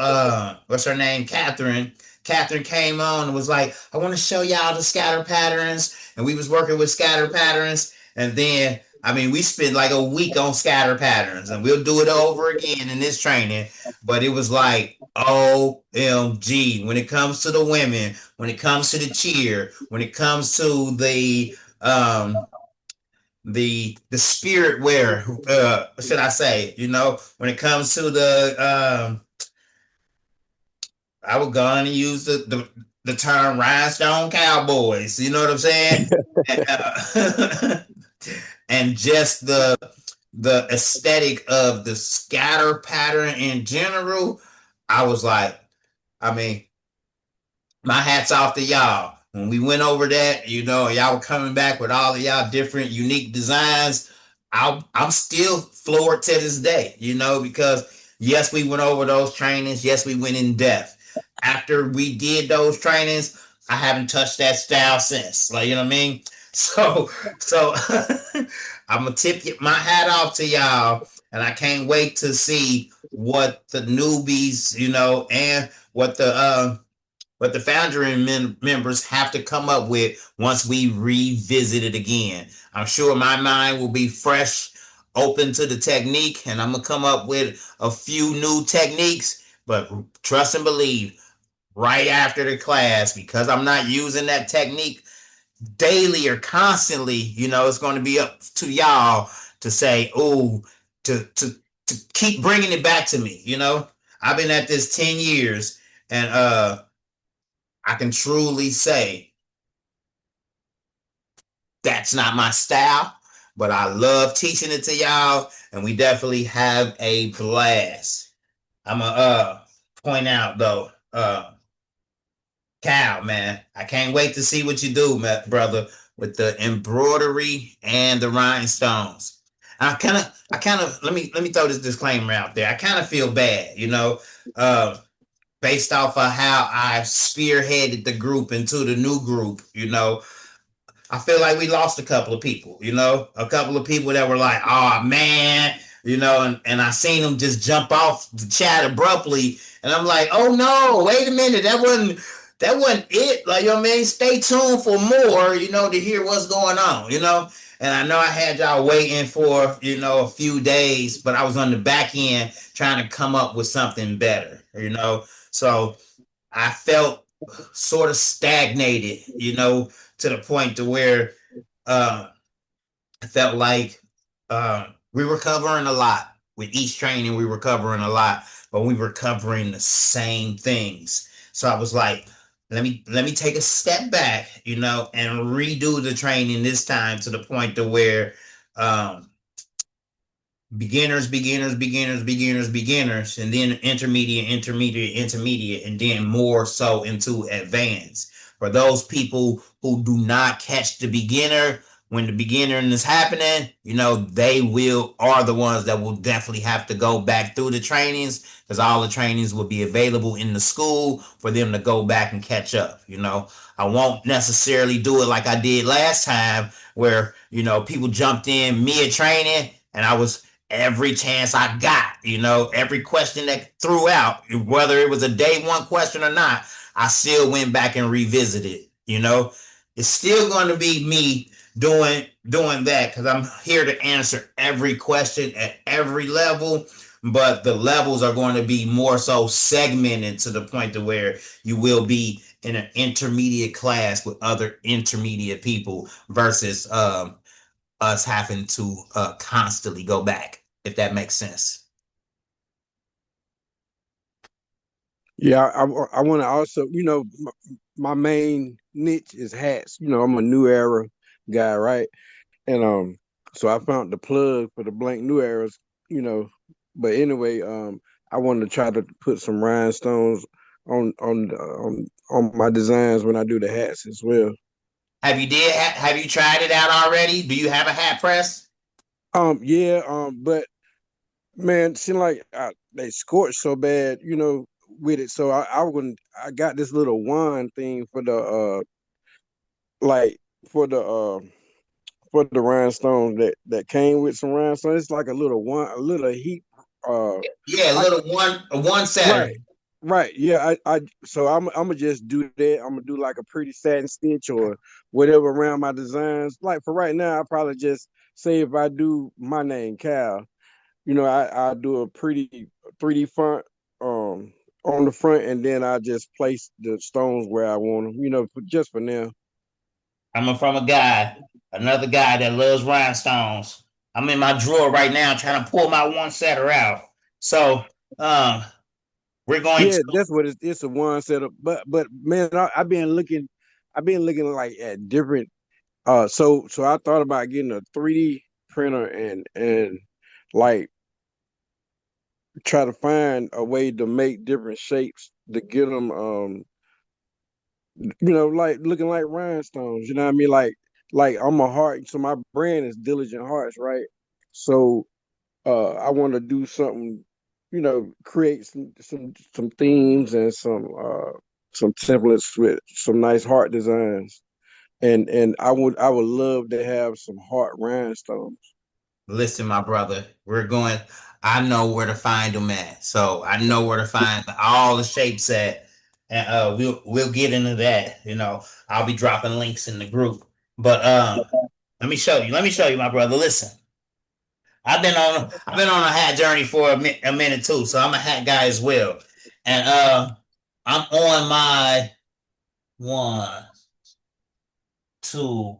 what's her name? Catherine. Catherine came on and was like, I want to show y'all the scatter patterns. And we was working with scatter patterns. And then I mean, we spent like a week on scatter patterns, and we'll do it over again in this training. But it was like, OMG, when it comes to the women, when it comes to the cheer, when it comes to the spirit wear, should I say, when it comes to I would go on and use the term rhinestone cowboys. You know what I'm saying? And just the aesthetic of the scatter pattern in general, I was like, I mean, my hat's off to y'all. When we went over that, y'all were coming back with all of y'all different unique designs. I'm still floored to this day, because yes, we went over those trainings. Yes, we went in depth. After we did those trainings, I haven't touched that style since. Like, you know what I mean? So I'm gonna tip my hat off to y'all, and I can't wait to see what the newbies, and what the foundry members have to come up with once we revisit it again. I'm sure my mind will be fresh, open to the technique, and I'm gonna come up with a few new techniques. But trust and believe, right after the class, because I'm not using that technique daily or constantly, it's going to be up to y'all to say, oh, to keep bringing it back to me. I've been at this 10 years, and I can truly say that's not my style, but I love teaching it to y'all, and we definitely have a blast. I'm gonna point out though, Cal, man, I can't wait to see what you do, brother, with the embroidery and the rhinestones. I kind of let me throw this disclaimer out there. I kind of feel bad, based off of how I spearheaded the group into the new group. I feel like we lost a couple of people, a couple of people that were like, oh man, and I seen them just jump off the chat abruptly. And I'm like, oh no, wait a minute. That wasn't it. Like, stay tuned for more, to hear what's going on, And I know I had y'all waiting for, a few days, but I was on the back end trying to come up with something better, So I felt sort of stagnated, to the point to where I felt like we were covering a lot. With each training, we were covering a lot, but we were covering the same things. So I was like, let me take a step back, and redo the training this time to the point to where beginners, and then intermediate, and then more so into advanced. For those people who do not catch the beginner when the beginning is happening, they are the ones that will definitely have to go back through the trainings, because all the trainings will be available in the school for them to go back and catch up. I won't necessarily do it like I did last time, where people jumped in mid training, and I was every chance I got, every question that threw out, whether it was a day one question or not, I still went back and revisited. It's still going to be me doing that, because I'm here to answer every question at every level, but the levels are going to be more so segmented to the point to where you will be in an intermediate class with other intermediate people versus us having to constantly go back, if that makes sense. Yeah, I want to also, my main niche is hats. I'm a new era guy, right? And so I found the plug for the blank new eras, you know. But anyway, I wanted to try to put some rhinestones on my designs when I do the hats as well. Have you tried it out already? Do you have a hat press? Yeah, but man, it seemed like they scorched so bad, with it. So I got this little wand thing for the like for the rhinestone that came with some rhinestone. It's like a little heat. Yeah, a little one setter. Right. Yeah. So I'm gonna just do that. I'm gonna do like a pretty satin stitch or whatever around my designs. Like for right now, I probably just say if I do my name Cal, I do a pretty 3D font on the front, and then I just place the stones where I want them, just for now. Coming from another guy that loves rhinestones. I'm in my drawer right now trying to pull my one setter out. So we're going Yeah, to that's what it's a one setup. But man, I've been looking like at different. So I thought about getting a 3D printer and like try to find a way to make different shapes to get them like looking like rhinestones. You know what I mean? Like I'm a heart, so my brand is Diligent Hearts, right? So I want to do something, create some themes and some templates with some nice heart designs. And I would love to have some heart rhinestones. listen, my brother. I know where to find them at. So I know where to find all the shapes at. And we'll get into that. I'll be dropping links in the group. But let me show you. Let me show you, my brother. Listen. I've been on a hat journey for a minute too, so I'm a hat guy as well. And I'm on my 1, 2,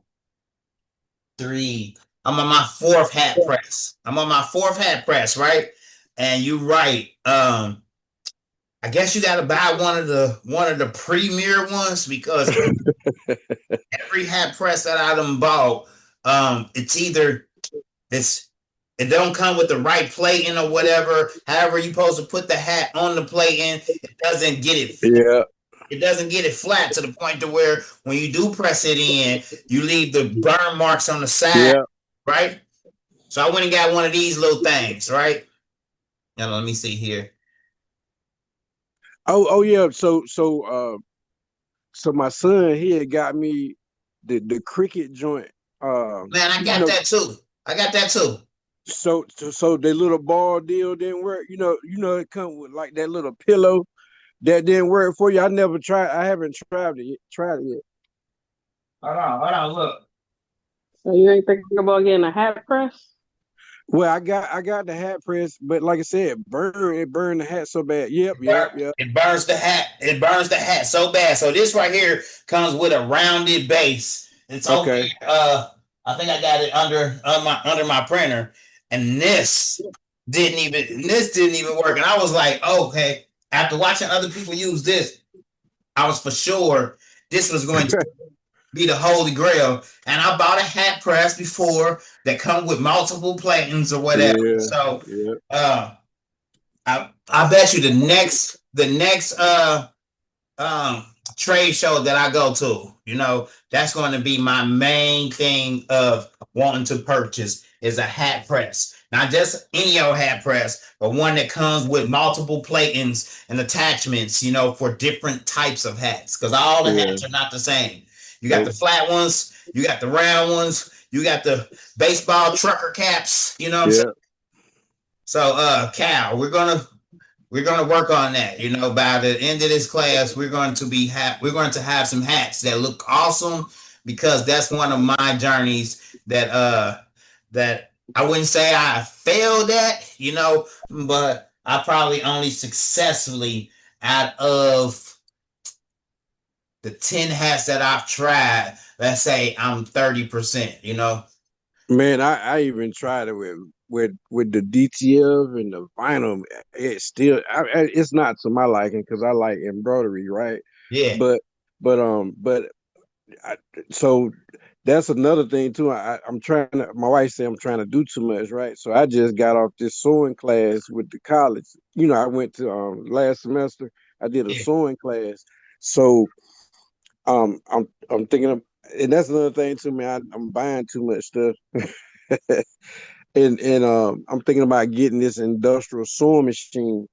3. I'm on my fourth hat press. Right? And you're right. I guess you got to buy one of the premier ones because every hat press that I done bought, it's it don't come with the right plating or whatever. However, you're supposed to put the hat on the plating. It doesn't get it. Yeah. It doesn't get it flat to the point to where when you do press it in, you leave the burn marks on the side, Yeah. right? So I went and got one of these little things, right? Now let me see here. Oh yeah. So my son, he had got me the cricket joint. Man, I got that too. So the little ball deal didn't work. It come with like that little pillow that didn't work for you. I haven't tried it yet. Hold on, look. So you ain't thinking about getting a hat press? Well, I got the hat press, but like I said, it burned the hat so bad. Yep. It burns the hat. It burns the hat so bad. So this right here comes with a rounded base. It's okay. I think I got it under my printer, and this didn't even work. And I was like, okay. After watching other people use this, I was for sure this was going to be the holy grail. And I bought a hat press before that come with multiple platings or whatever. Yeah, so yeah. I bet you the next trade show that I go to, that's going to be my main thing of wanting to purchase is a hat press. Not just any old hat press, but one that comes with multiple platings and attachments, for different types of hats. Because all the hats are not the same. You got the flat ones, you got the round ones, you got the baseball trucker caps, you know what I'm saying? So Cal, we're gonna work on that. By the end of this class, we're going to have some hats that look awesome because that's one of my journeys that I wouldn't say I failed at, but I probably only successfully out of the 10 hats that I've tried, let's say I'm 30%, Man, I even tried it with the DTF and the vinyl. It's still it's not to my liking because I like embroidery, right? Yeah. So that's another thing too. I'm trying to. My wife said I'm trying to do too much, right? So I just got off this sewing class with the college. I went to last semester. I did a sewing class. So I'm thinking of, and that's another thing too, man. I'm buying too much stuff. and I'm thinking about getting this industrial sewing machine,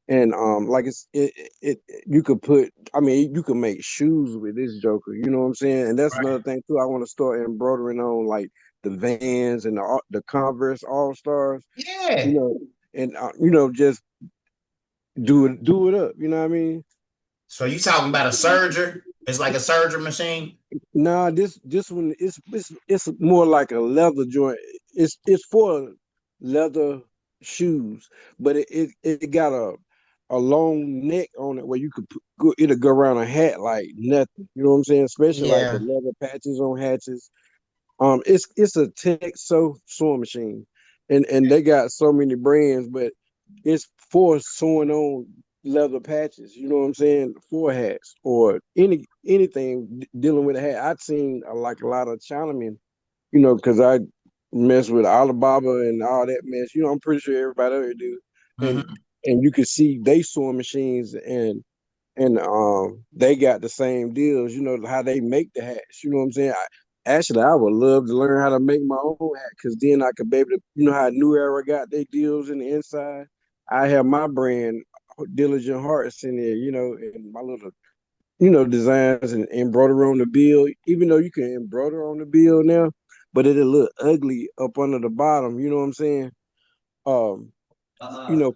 and like you could you can make shoes with this joker. You know what I'm saying? And that's another thing too. I want to start embroidering on like the Vans and the Converse All Stars. Yeah. And just do it up. You know what I mean? So you talking about a serger? It's like a surgery machine. Nah, this one it's more like a leather joint. It's for leather shoes, but it got a long neck on it where you could it'll go around a hat like nothing. You know what I'm saying? Especially like the Yeah. leather patches on hats. It's a sewing machine, and they got so many brands, but it's for sewing on leather patches. You know what I'm saying? For hats or anything dealing with a hat. I've seen like a lot of Chinamen, because I mess with Alibaba and all that mess. I'm pretty sure everybody out here do, and Mm-hmm. and you can see they sewing machines and they got the same deals, how they make the hats. You know what I'm saying? Actually, I would love to learn how to make my own hat because then I could be able to, how New Era got their deals in the inside. I have my brand, Diligent Hearts, in there, and my little, designs and embroidery on the bill. Even though you can embroider on the bill now, but it'll look ugly up under the bottom. You know what I'm saying? Um,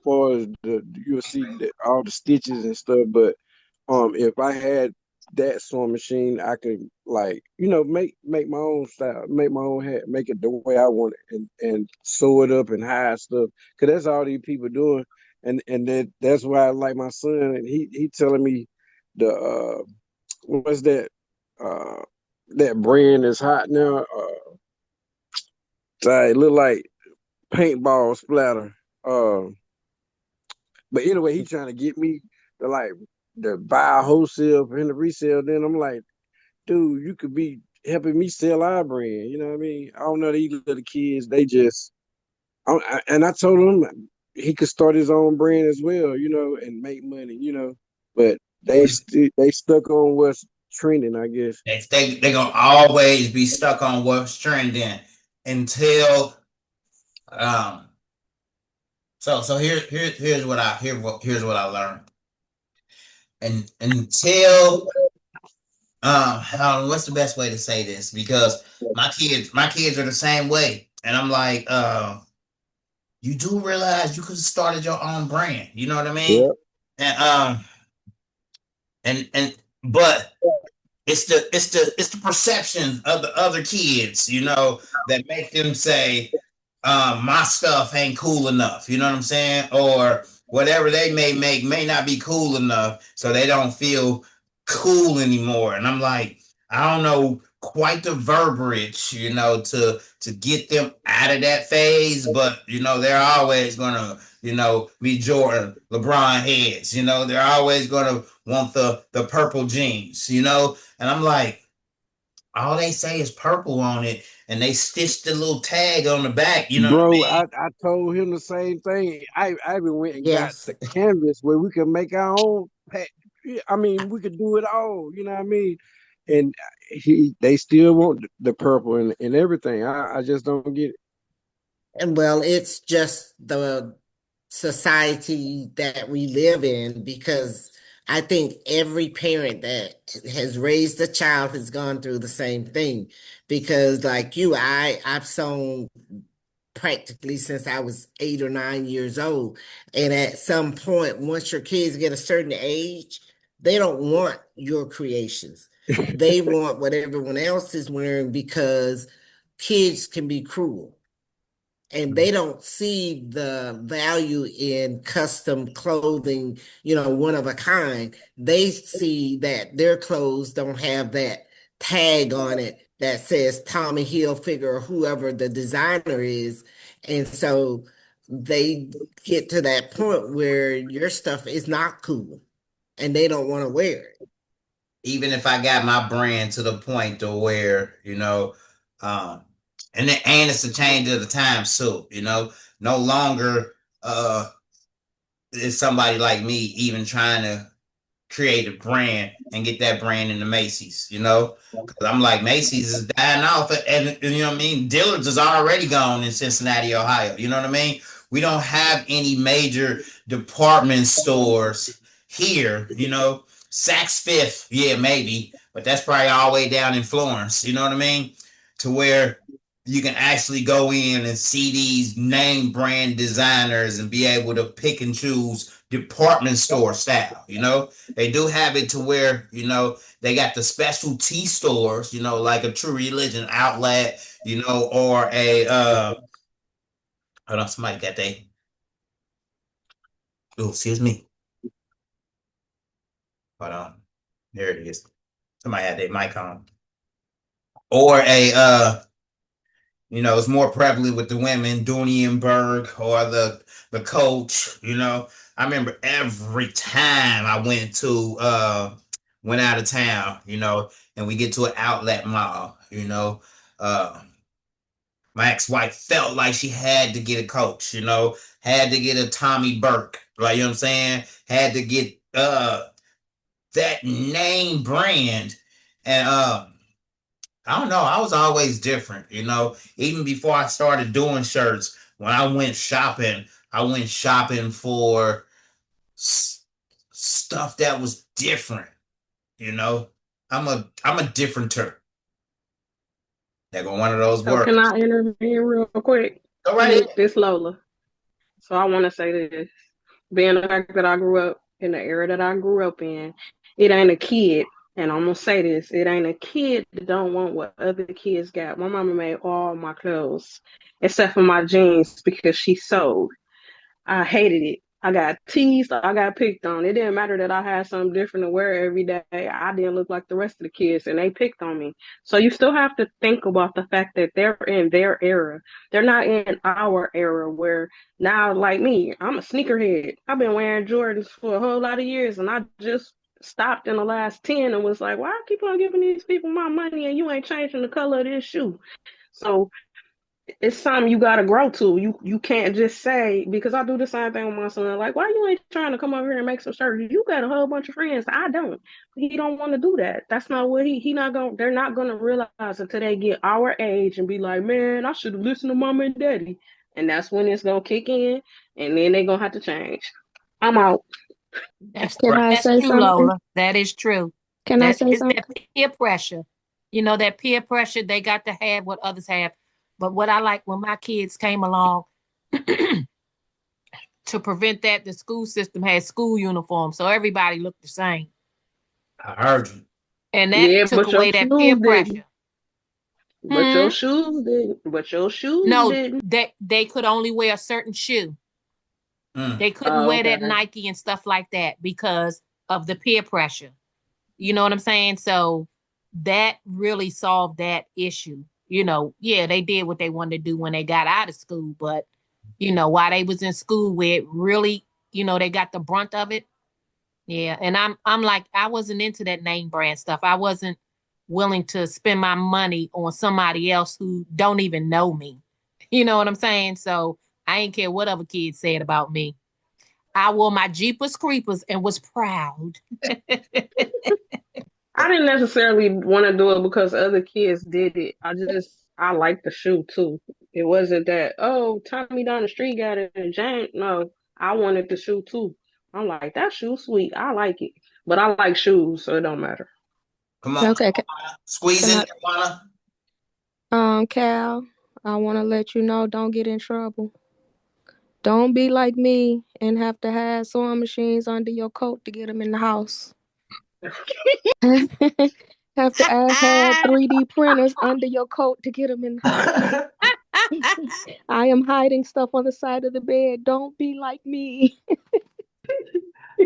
far as you'll see all the stitches and stuff, but if I had that sewing machine, I could make my own style, make my own hat, make it the way I want it, and sew it up and hide stuff. Cause that's all these people doing, and that's why I like my son, and he telling me the what's that that brand is hot now. It look like paintball splatter. But anyway, he trying to get me to buy a wholesale for him to resell. Then I'm like, dude, you could be helping me sell our brand. You know what I mean? I don't know, these little kids, they just, and I told him he could start his own brand as well, and make money, but they stuck on what's trending, I guess. They gonna always be stuck on what's trending until here's what I learned. And until what's the best way to say this? Because my kids are the same way. And I'm like, you do realize you could have started your own brand. You know what I mean? Yeah. And but it's the perception of the other kids, that make them say, my stuff ain't cool enough. You know what I'm saying? Or whatever they may make may not be cool enough, so they don't feel cool anymore. And I'm like, I don't know quite the verbiage, to get them out of that phase, but they're always gonna, be Jordan, LeBron heads. They're always gonna want the purple jeans, and I'm like, all they say is purple on it, and they stitched the little tag on the back. You know what I Bro, mean? I told him the same thing. I even went and got Yes. the canvas where we can make our own pack. I mean, we could do it all. You know what I mean? And they still want the purple and everything. I just don't get it. And well, it's just the society that we live in because I think every parent that has raised a child has gone through the same thing. Because like you, I've sewn practically since I was 8 or 9 years old. And at some point, once your kids get a certain age, they don't want your creations. They want what everyone else is wearing because kids can be cruel and they don't see the value in custom clothing, one of a kind. They see that their clothes don't have that tag on it that says Tommy Hilfiger or whoever the designer is. And so they get to that point where your stuff is not cool and they don't want to wear it. Even if I got my brand to the point to where, um, and it's a change of the times too, no longer is somebody like me even trying to create a brand and get that brand in the Macy's, because I'm like, Macy's is dying off, and you know what I mean. Dillard's is already gone in Cincinnati, Ohio. You know what I mean. We don't have any major department stores here. Saks Fifth, yeah, maybe, but that's probably all the way down in Florence. You know what I mean, to where you can actually go in and see these name brand designers and be able to pick and choose department store style. They do have it to where they got the specialty stores, like a True Religion outlet, or a hold on, somebody got oh, excuse me, hold on, there it is. Somebody had their mic on, or a it's more prevalent with the women, Dunienberg or the Coach. I remember every time I went out of town, and we get to an outlet mall, uh, my ex-wife felt like she had to get a Coach, had to get a Tommy Burke, like, you know what I'm saying? Had to get that name brand. And I don't know, I was always different, even before I started doing shirts. When I went shopping for stuff that was different, I'm a differenter. They're going one of those So words. can I intervene real quick? Go right ahead. This Lola. So I want to say this. Being the fact that I grew up in the era that I grew up in, it ain't a kid, and I'm going to say this, it ain't a kid that don't want what other kids got. My mama made all my clothes, except for my jeans, because she sewed. I hated it. I got teased. I got picked on. It didn't matter that I had something different to wear every day. I didn't look like the rest of the kids, and they picked on me. So you still have to think about the fact that they're in their era. They're not in our era where now, like me, I'm a sneakerhead. I've been wearing Jordans for a whole lot of years, and I just stopped in the last 10 and was like, why I keep on giving these people my money and you ain't changing the color of this shoe? So it's something you gotta grow to. You can't just say, because I do the same thing with my son. Like, why you ain't trying to come over here and make some shirts? You got a whole bunch of friends. I don't. He don't want to do that. That's not what he not gonna. They're not gonna realize until they get our age and be like, man, I should have listened to mama and daddy. And that's when it's gonna kick in, and then they gonna have to change. I'm out. That's Can I that's say true, something? Lola. That is true. Can I That say is something? that peer pressure. That peer pressure, they got to have what others have. But what I like when my kids came along, to prevent that, the school system had school uniforms, so everybody looked the same. I heard you. And that Yeah, took but your away that peer shoes pressure. didn't. But your shoes didn't. But your shoes No, didn't. they could only wear a certain shoe. They couldn't Oh, wear okay. that Nike and stuff like that because of the peer pressure. You know what I'm saying? So that really solved that issue. Yeah, they did what they wanted to do when they got out of school, but while they was in school where it really, they got the brunt of it. Yeah, and I'm like, I wasn't into that name brand stuff. I wasn't willing to spend my money on somebody else who don't even know me. You know what I'm saying? So I ain't care what other kids said about me. I wore my Jeepers Creepers and was proud. I didn't necessarily want to do it because other kids did it. I liked the shoe too. It wasn't that, oh, Tommy down the street got it and Jane. No, I wanted the shoe too. I'm like, that shoe sweet. I like it. But I like shoes, so it don't matter. Come on. Okay. Squeeze Can in there, Cal, I want to let you know, don't get in trouble. Don't be like me and have to have sewing machines under your coat to get them in the house. Have to have 3D printers under your coat to get them in the house. I am hiding stuff on the side of the bed. Don't be like me.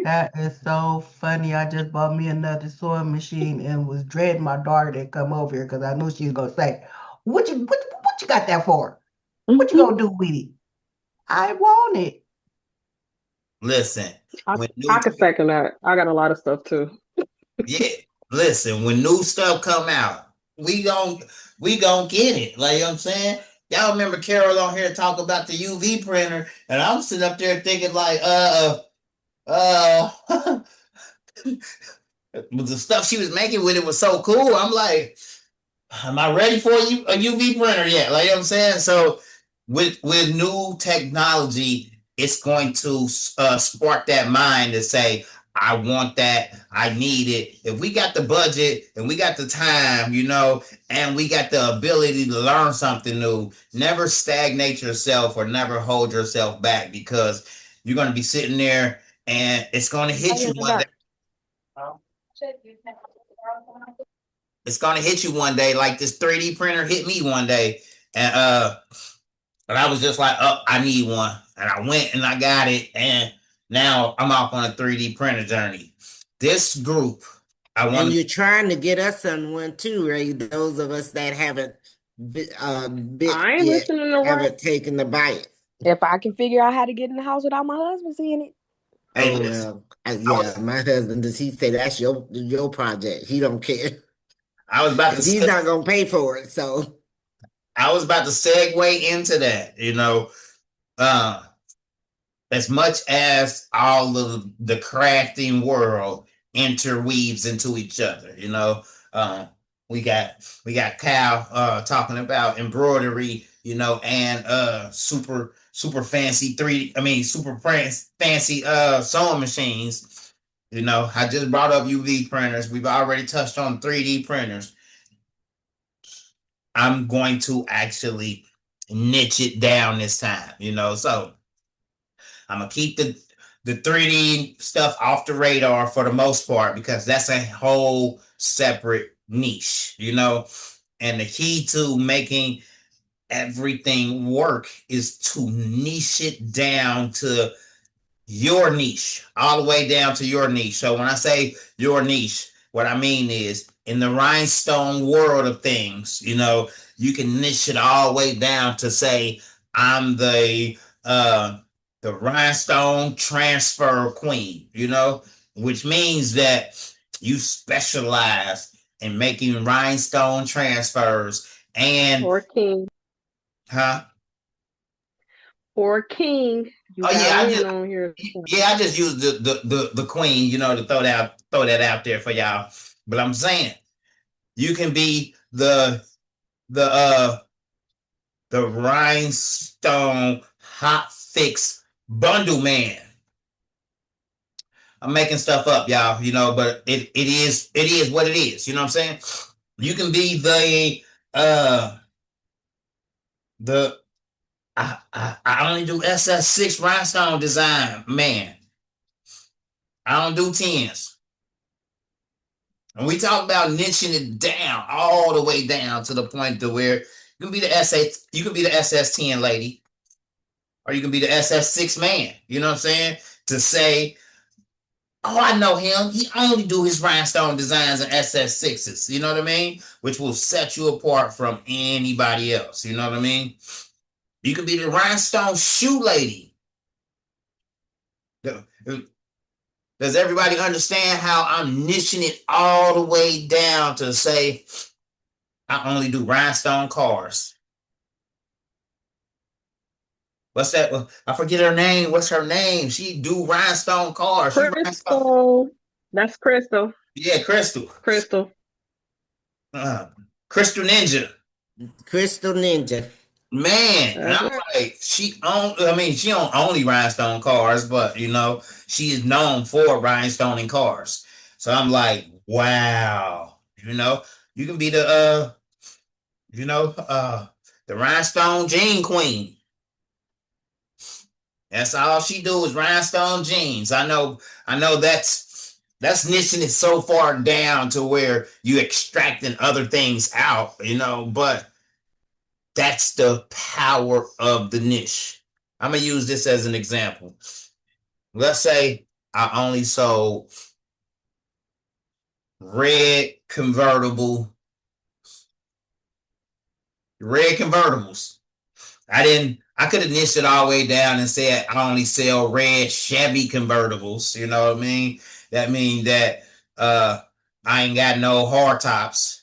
That is so funny. I just bought me another sewing machine and was dreading my daughter to come over here because I knew she was gonna say, what you got that for? What you gonna do with it? I want it. Listen, I can second that. I got a lot of stuff too. Yeah, listen, when new stuff come out, we gon' get it. Like, you know what I'm saying? Y'all remember Carol on here talk about the UV printer, and I'm sitting up there thinking like, the stuff she was making with it was so cool. I'm like, am I ready for a UV printer yet? Like, you know what I'm saying? So with new technology, it's going to spark that mind to say, I want that. I need it. If we got the budget and we got the time, and we got the ability to learn something new, never stagnate yourself or never hold yourself back, because you're going to be sitting there and it's going to hit you one day. It's going to hit you one day, like this 3D printer hit me one day, and I was just like, oh, I need one, and I went and I got it, and now I'm off on a 3D printer journey. This group, And you're trying to get us on one too, right? Those of us that haven't I ain't listening to haven't taken the bite. If I can figure out how to get in the house without my husband seeing it. Oh well, yeah. My husband, does he say that's your project? He don't care. I was about to. He's not gonna pay for it, so I was about to segue into that. As much as all of the crafting world interweaves into each other, we got Cal talking about embroidery, and super fancy super fancy sewing machines. I just brought up UV printers. We've already touched on 3D printers. I'm going to actually niche it down this time, so I'm gonna keep the 3D stuff off the radar for the most part, because that's a whole separate niche, and the key to making everything work is to niche it down to your niche, all the way down to your niche. So when I say your niche, what I mean is in the rhinestone world of things, you can niche it all the way down to say, I'm the rhinestone transfer queen, which means that you specialize in making rhinestone transfers or king. Huh? Or king. You I just used the queen, to throw that out there for y'all. But I'm saying you can be the rhinestone hot fix bundle man. I'm making stuff up, y'all, but it is what it is. You know what I'm saying? You can be I only do SS6 rhinestone design, man. I don't do 10s. And we talk about niching it down all the way down to the point to where you can be the SS10 lady, or you can be the SS6 man. You know what I'm saying? To say, oh, I know him. He only do his rhinestone designs in SS6s. You know what I mean? Which will set you apart from anybody else. You know what I mean? You can be the rhinestone shoe lady. Does everybody understand how I'm niching it all the way down to say, I only do rhinestone cars? What's that? I forget her name. What's her name? She do rhinestone cars. Crystal. That's Crystal. Yeah, Crystal. Crystal. Crystal Ninja. Crystal Ninja. Man, and I'm like, she don't only rhinestone cars, but she is known for rhinestoning cars. So I'm like, wow, you can be the the rhinestone jean queen. That's all she do is rhinestone jeans. I know that's niching it so far down to where you extracting other things out, but that's the power of the niche. I'm going to use this as an example. Let's say I only sold red convertibles. I could have niched it all the way down and said I only sell red Chevy convertibles. You know what I mean? That means that I ain't got no hard tops.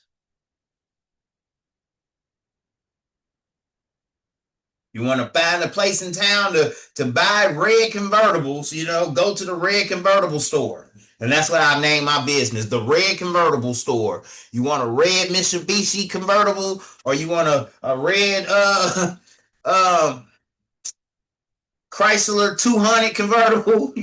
You want to find a place in town to buy red convertibles, go to the red convertible store. And that's what I name my business, the Red Convertible Store. You want a red Mitsubishi convertible, or you want a red Chrysler 200 convertible?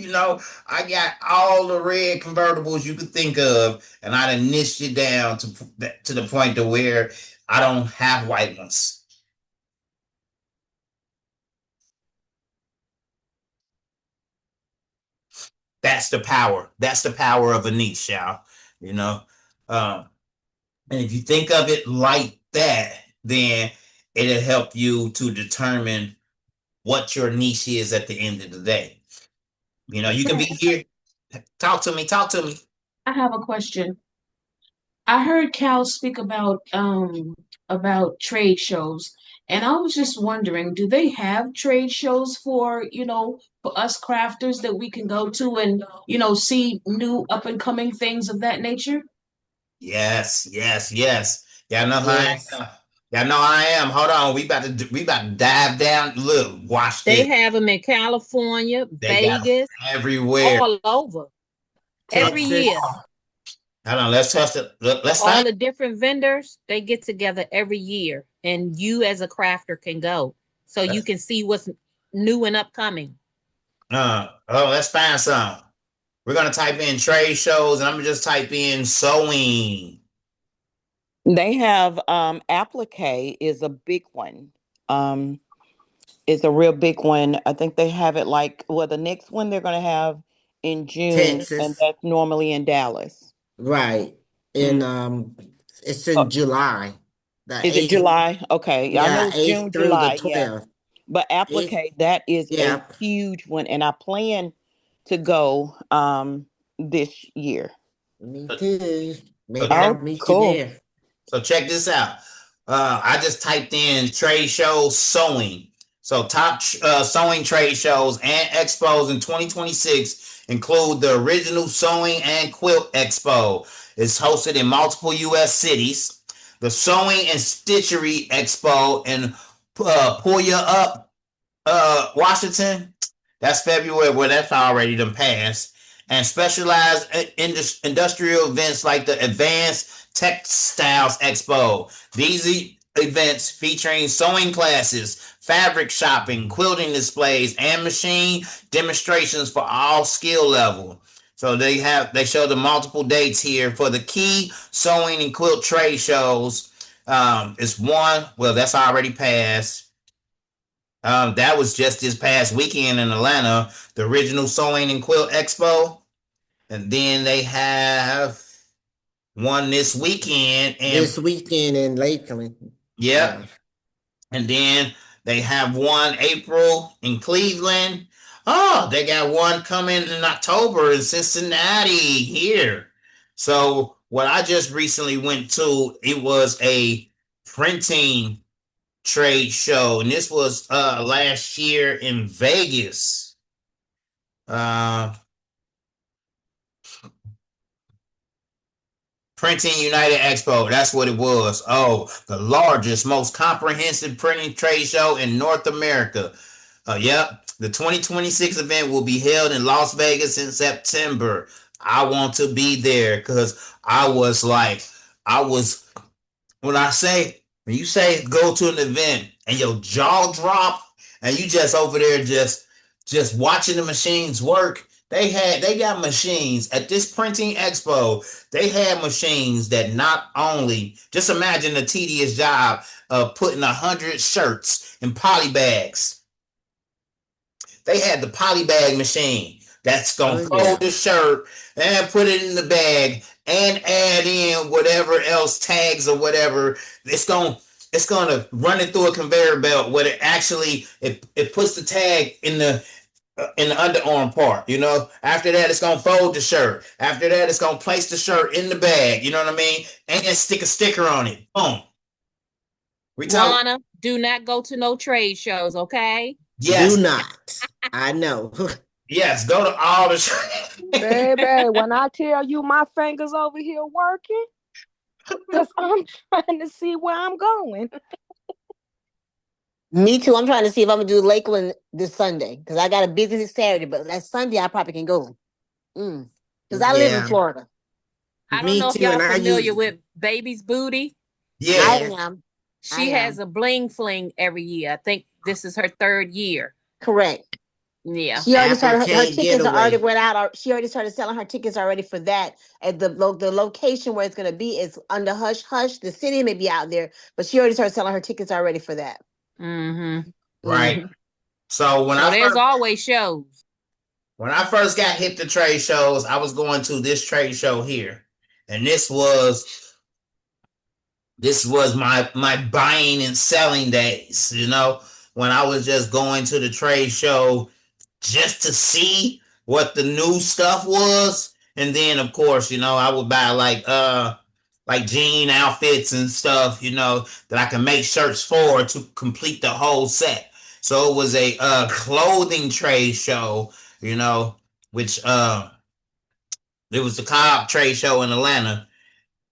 I got all the red convertibles you could think of, and I done niched it down to the point to where I don't have white ones. That's the power. That's the power of a niche, y'all. You know, and if you think of it like that, then it'll help you to determine what your niche is at the end of the day. You know, you can be here. Talk to me. Talk to me. I have a question. I heard Cal speak about trade shows, and I was just wondering, do they have trade shows for, for us crafters that we can go to and, see new up and coming things of that nature? Yes, yes, yes. Y'all know how I Yes. am. Y'all know how I am. Hold on. We about to dive down. Look, watch They this. have them in California, They got them Vegas, everywhere. all over, every Texas. year. Hold on. Let's test it. Let's All find. the different vendors, they get together every year, and you as a crafter can go so you can see what's new and upcoming. Let's find some. We're gonna type in trade shows, and I'm gonna just type in sewing. They have Applique is a big one. Um, it's a real big one. I think they have it the next one they're gonna have in June, and Texas. that's normally in Dallas. Right. In it's in July. The Is it 8th. July? Okay. I know Yeah, it's 8th June, through the July, yeah. 12th. But Applique, that is a Yeah. huge one, and I plan to go this year. Me too. Maybe Oh, I'll meet you cool. there. So check this out. I just typed in trade shows sewing. So top sewing trade shows and expos in 2026 include the Original Sewing and Quilt Expo. It's hosted in multiple U.S. cities. The Sewing and Stitchery Expo in Puya Up, Washington. That's February, where that's already done passed. And specialized industrial events like the Advanced Textiles Expo. These events featuring sewing classes, fabric shopping, quilting displays, and machine demonstrations for all skill level. So they show the multiple dates here for the key sewing and quilt trade shows. It's one, well, that's already passed. That was just this past weekend in Atlanta, the Original Sewing and Quilt Expo. And then they have one this weekend. This weekend in Lakeland. Yep. Yeah. And then they have one April in Cleveland. Oh, they got one coming in October in Cincinnati here. So what I just recently went to, it was a printing trade show, and this was last year in Vegas. Printing United Expo, that's what it was. Oh, the largest, most comprehensive printing trade show in North America. Yep, the 2026 event will be held in Las Vegas in September. I want to be there because when you say go to an event and your jaw drop and you just over there just watching the machines work. They got machines at this printing expo. They had machines that not only, just imagine the tedious job of putting 100 shirts in poly bags. They had the poly bag machine that's gonna fold the shirt and put it in the bag and add in whatever else tags or whatever. It's gonna run it through a conveyor belt where it puts the tag in the underarm part, After that, it's gonna fold the shirt. After that, it's gonna place the shirt in the bag, you know what I mean? And then stick a sticker on it. Boom. Juana, do not go to no trade shows, okay? Yes. Do not. I know. Yes, go to all the Baby, when I tell you my fingers over here working, because I'm trying to see where I'm going. Me too. I'm trying to see if I'm gonna do Lakeland this Sunday because I got a busy Saturday, but that Sunday I probably can go. Because I live in Florida. I don't know if y'all familiar with Baby's Booty. Yeah, I am. She has a bling fling every year. I think this is her 3rd year. Correct. Yeah. She already started. Her tickets already went out. She already started selling her tickets already for that. At the location where it's going to be is under hush hush. The city may be out there, but she already started selling her tickets already for that. Right. So there's always shows. when I first got hip to trade shows, I was going to this trade show here, and this was my buying and selling days. When I was just going to the trade show just to see what the new stuff was, and then of course, I would buy like jean outfits and stuff, that I can make shirts for to complete the whole set. So it was a clothing trade show, which it was the Cobb trade show in Atlanta,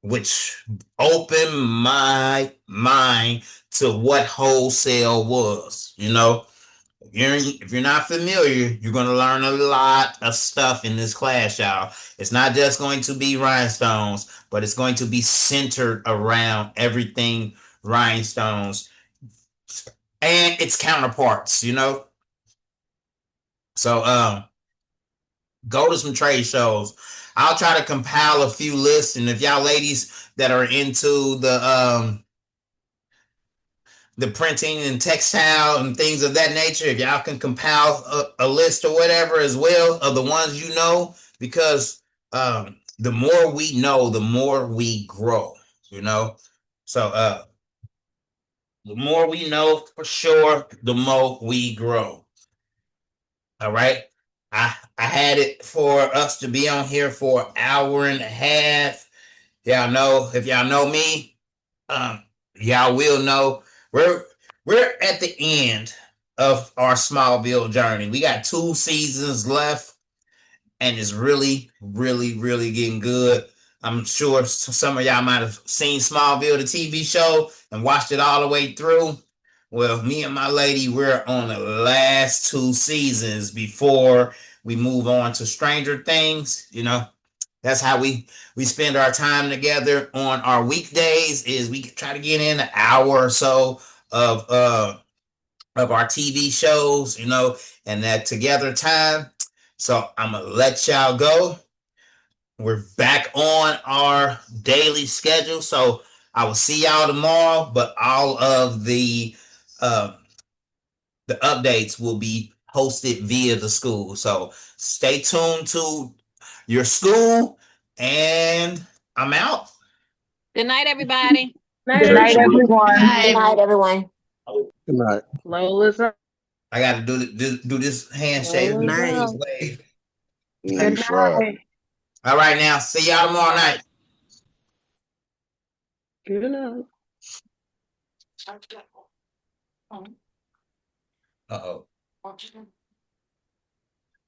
which opened my mind to what wholesale was. If you're not familiar, you're going to learn a lot of stuff in this class, y'all. It's not just going to be rhinestones, but it's going to be centered around everything rhinestones and its counterparts. So go to some trade shows. I'll try to compile a few lists, and if y'all ladies that are into the printing and textile and things of that nature, if y'all can compile a list or whatever as well of the ones because the more we know, the more we grow, So the more we know for sure, the more we grow. All right. I had it for us to be on here for an hour and a half. If y'all know me, y'all will know we're at the end of our Smallville journey. We got 2 seasons left, and it's really, really, really getting good. I'm sure some of y'all might have seen Smallville, the TV show, and watched it all the way through. Well, me and my lady, we're on the last 2 seasons before we move on to Stranger Things. That's how we spend our time together on our weekdays. Is we try to get in an hour or so of our TV shows, and that together time. So I'm gonna let y'all go. We're back on our daily schedule, so I will see y'all tomorrow. But all of the updates will be hosted via the school. So stay tuned to your school, and I'm out. Good night, everybody. Good Good night, everyone. night, everyone. Good night. Lola's up. I got to do this handshake. Lola's This up. wave. Good Nice try. night. All right, now see y'all tomorrow night. Good night. Uh oh.